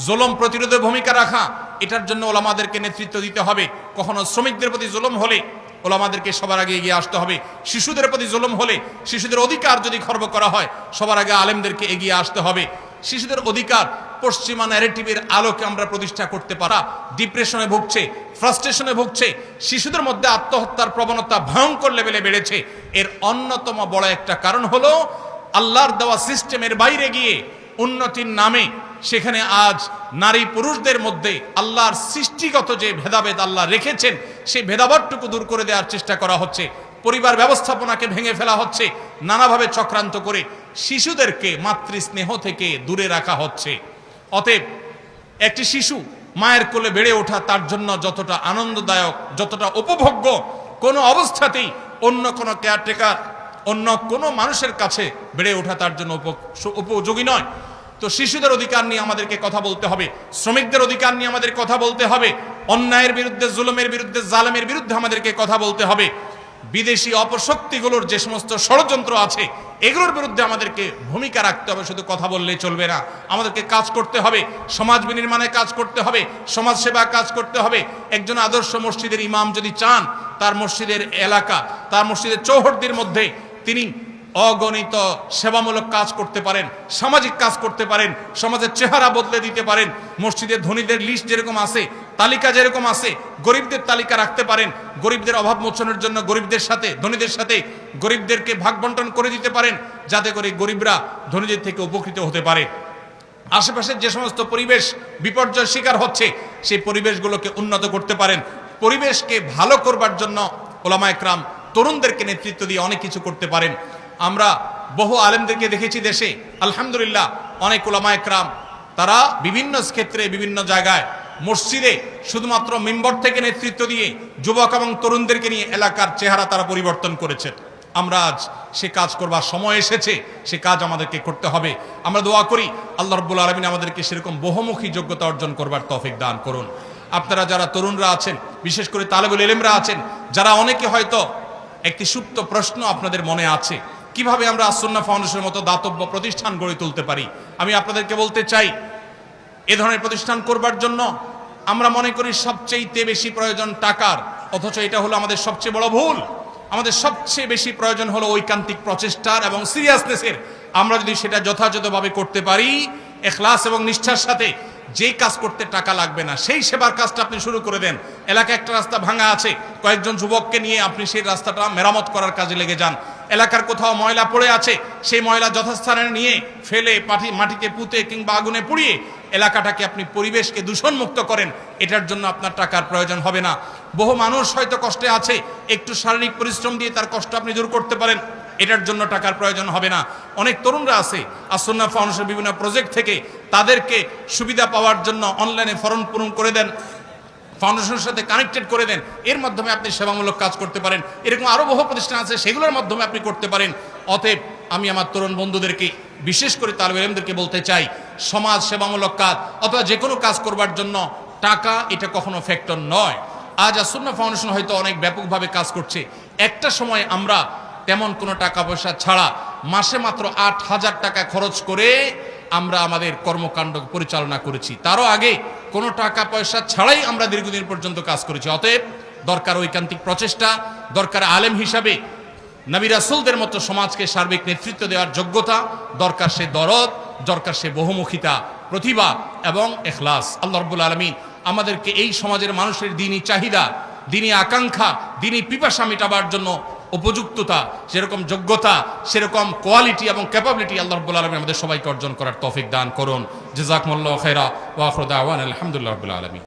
জুলুম প্রতিরোধে ভূমিকা রাখা, এটার জন্য ওলামাদেরকে নেতৃত্ব দিতে হবে। কখনো শ্রমিকদের প্রতি জুলুম হলে ওলামাদেরকে সবার আগে এগিয়ে আসতে হবে। শিশুদের প্রতি জুলুম হলে, শিশুদের অধিকার যদি খর্ব করা হয়, সবার আগে আলেমদেরকে এগিয়ে আসতে হবে। শিশুদের অধিকার পশ্চিমা ন্যারেটিভের আলোকে আমরা প্রতিষ্ঠা করতে পারা, ডিপ্রেশনে ভুগছে, ফ্রাস্ট্রেশনে ভুগছে, শিশুদের মধ্যে আত্মহত্যার প্রবণতা ভয়ঙ্কর লেভেলে বেড়েছে। এর অন্যতম বড় একটা কারণ হলো আল্লাহর দেওয়া সিস্টেমের বাইরে গিয়ে উন্নতির নামে সেখানে আজ নারী পুরুষদের মধ্যে আল্লাহর সৃষ্টিগত যে ভেদাভেদ আল্লাহ রেখেছেন, সেই ভেদাভেদটুকু দূর করে দেওয়ার চেষ্টা করা হচ্ছে। পরিবার ব্যবস্থাপনাকে ভেঙে ফেলা হচ্ছে, নানাভাবে চক্রান্ত করে শিশুদেরকে মাতৃস্নেহ থেকে দূরে রাখা হচ্ছে। অতএব একটি শিশু মায়ের কোলে বেড়ে ওঠা তার জন্য যতটা আনন্দদায়ক, যতটা উপভোগ্য, কোনো অবস্থাতেই অন্য কোনো কেয়ারটেকার, অন্য কোনো মানুষের কাছে বেড়ে ওঠা তার জন্য উপযোগী নয়। তো শিশুদের অধিকার নিয়ে আমাদেরকে কথা বলতে হবে, শ্রমিকদের অধিকার নিয়ে আমাদের কথা বলতে হবে, অন্যায়ের বিরুদ্ধে, জুলুমের বিরুদ্ধে, জালেমের বিরুদ্ধে আমাদেরকে কথা বলতে হবে। বিদেশি অপশক্তিগুলোর যে সমস্ত ষড়যন্ত্র আছে, এগুলোর বিরুদ্ধে আমাদেরকে ভূমিকা রাখতে হবে, শুধু কথা বললেই চলবে না। আমাদেরকে কাজ করতে হবে, সমাজ বিনির্মাণে কাজ করতে হবে, সমাজ সেবা কাজ করতে হবে। একজন আদর্শ মসজিদের ইমাম যদি চান তার মসজিদের এলাকা, তার মসজিদের চৌহদ্দির মধ্যে তিনি অগণিত সেবামূলক কাজ করতে পারেন, সামাজিক কাজ করতে পারেন, সমাজের চেহারা বদলে দিতে পারেন। মসজিদের ধনীদের লিস্ট যেরকম আছে, তালিকা যেরকম আছে, গরিবদের তালিকা রাখতে পারেন। গরিবদের অভাব মোচনের জন্য গরিবদের সাথে, ধনীদের সাথে গরিবদেরকে ভাগ বন্টন করে দিতে পারেন, যাতে করে গরিবরা ধনীদের থেকে উপকৃত হতে পারে। আশেপাশের যে সমস্ত পরিবেশ বিপর্যয়ের শিকার হচ্ছে, সেই পরিবেশগুলোকে উন্নত করতে পারেন। পরিবেশকে ভালো করবার জন্য ওলামায়ে কেরাম তরুণদেরকে নেতৃত্ব দিয়ে অনেক কিছু করতে পারেন। আমরা বহু আলেমদেরকে দেখেছি দেশে, আলহামদুলিল্লাহ, অনেক ওলামায়ে কেরাম তারা বিভিন্ন ক্ষেত্রে, বিভিন্ন জায়গায়, মসজিদে শুধুমাত্র মিম্বর থেকে নেতৃত্ব দিয়ে যুবক এবং তরুণদেরকে নিয়ে এলাকার চেহারা তারা পরিবর্তন করেছেন। আমরা আজ সে কাজ করবার সময় এসেছে, সে কাজ আমাদেরকে করতে হবে। আমরা দোয়া করি আল্লাহ রাব্বুল আলামিন আমাদেরকে সেরকম বহুমুখী যোগ্যতা অর্জন করবার তৌফিক দান করুন। আপনারা যারা তরুণরা আছেন, বিশেষ করে তালেবুল ইলমরা আছেন, যারা অনেকে হয়তো একটি সুপ্ত প্রশ্ন আপনাদের মনে আছে, কিভাবে আমরা আস-সুন্নাহ ফাউন্ডেশনের মতো দাতব্য প্রতিষ্ঠান গড়ে তুলতে পারি। আমি আপনাদেরকে বলতে চাই, এ ধরনের প্রতিষ্ঠান করবার জন্য আমরা মনে করি সবচেয়ে বেশি প্রয়োজন টাকার, অথচ এটা হলো আমাদের সবচেয়ে বড় ভুল। আমাদের সবচেয়ে বেশি প্রয়োজন হলো ঐকান্তিক প্রচেষ্টার এবং সিরিয়াসনেসের। আমরা যদি সেটা যথাযথভাবে করতে পারি, ইখলাস এবং নিষ্ঠার সাথে, যেই কাজ করতে টাকা লাগবে না সেই সেবার কাজটা আপনি শুরু করে দেন। এলাকায় একটা রাস্তা ভাঙা আছে, কয়েকজন যুবককে নিয়ে আপনি সেই রাস্তাটা মেরামত করার কাজে লেগে যান। এলাকার কোথাও ময়লা পড়ে আছে, সেই ময়লা যথাস্থানে নিয়ে ফেলে মাটিতে পুঁতে কিংবা আগুনে পুড়িয়ে এলাকাটাকে আপনি পরিবেশকে দূষণমুক্ত করেন, এটার জন্য আপনার টাকার প্রয়োজন হবে না। বহু মানুষ হয়তো কষ্টে আছে, একটু শারীরিক পরিশ্রম দিয়ে তার কষ্ট আপনি দূর করতে পারেন, এটার জন্য টাকার প্রয়োজন হবে না। অনেক তরুণরা আছে আসুন্নাহ ফাউন্ডেশনের বিভিন্ন প্রজেক্ট থেকে তাদেরকে সুবিধা পাওয়ার জন্য অনলাইনে ফর্ম পূরণ করে দেন, ফাউন্ডেশনের সাথে কানেক্টেড করে দেন, এর মাধ্যমে আপনি সেবামূলক কাজ করতে পারেন। এরকম আরও বহু প্রতিষ্ঠান আছে, সেগুলোর মাধ্যমে আপনি করতে পারেন। অতএব আমি আমার তরুণ বন্ধুদেরকে, বিশেষ করে তালিবে ইলমদেরকে বলতে চাই, সমাজ সেবামূলক কাজ অথবা যে কোনো কাজ করবার জন্য টাকা এটা কখনো ফ্যাক্টর নয়। আজ আসুন্নাহ ফাউন্ডেশন হয়তো অনেক ব্যাপকভাবে কাজ করছে, একটা সময় আমরা তেমন কোনো টাকা পয়সা ছাড়া মাসে মাত্র 8,000 টাকা খরচ করে আমরা আমাদের কর্মকাণ্ড পরিচালনা করেছি। তারও আগে কোনো টাকা পয়সা ছাড়াই আমরা দীর্ঘদিন পর্যন্ত কাজ করেছি। অতএব দরকার ঐকান্তিক প্রচেষ্টা, দরকার আলেম হিসাবে নবী রাসূলদের মতো সমাজকে সার্বিক নেতৃত্ব দেওয়ার যোগ্যতা, দরকার সে দরদ, দরকার সে বহুমুখিতা, প্রতিভা এবং ইখলাস। আল্লাহ রাব্বুল আলামিন আমাদেরকে এই সমাজের মানুষের দ্বীনি চাহিদা, দ্বীনি আকাঙ্ক্ষা, দ্বীনি পিপাসা মেটাবার জন্য উপযুক্ততা, সেরকম যোগ্যতা, সেরকম কোয়ালিটি এবং ক্যাপাবিলিটি আল্লাহ রাব্বুল আলামিন আমাদের সবাইকে অর্জন করার তৌফিক দান করুন। জাযাকুমুল্লাহু খাইরা ওয়া আখিরু দাওয়ানা আলহামদুলিল্লাহি রাব্বিল আলামিন।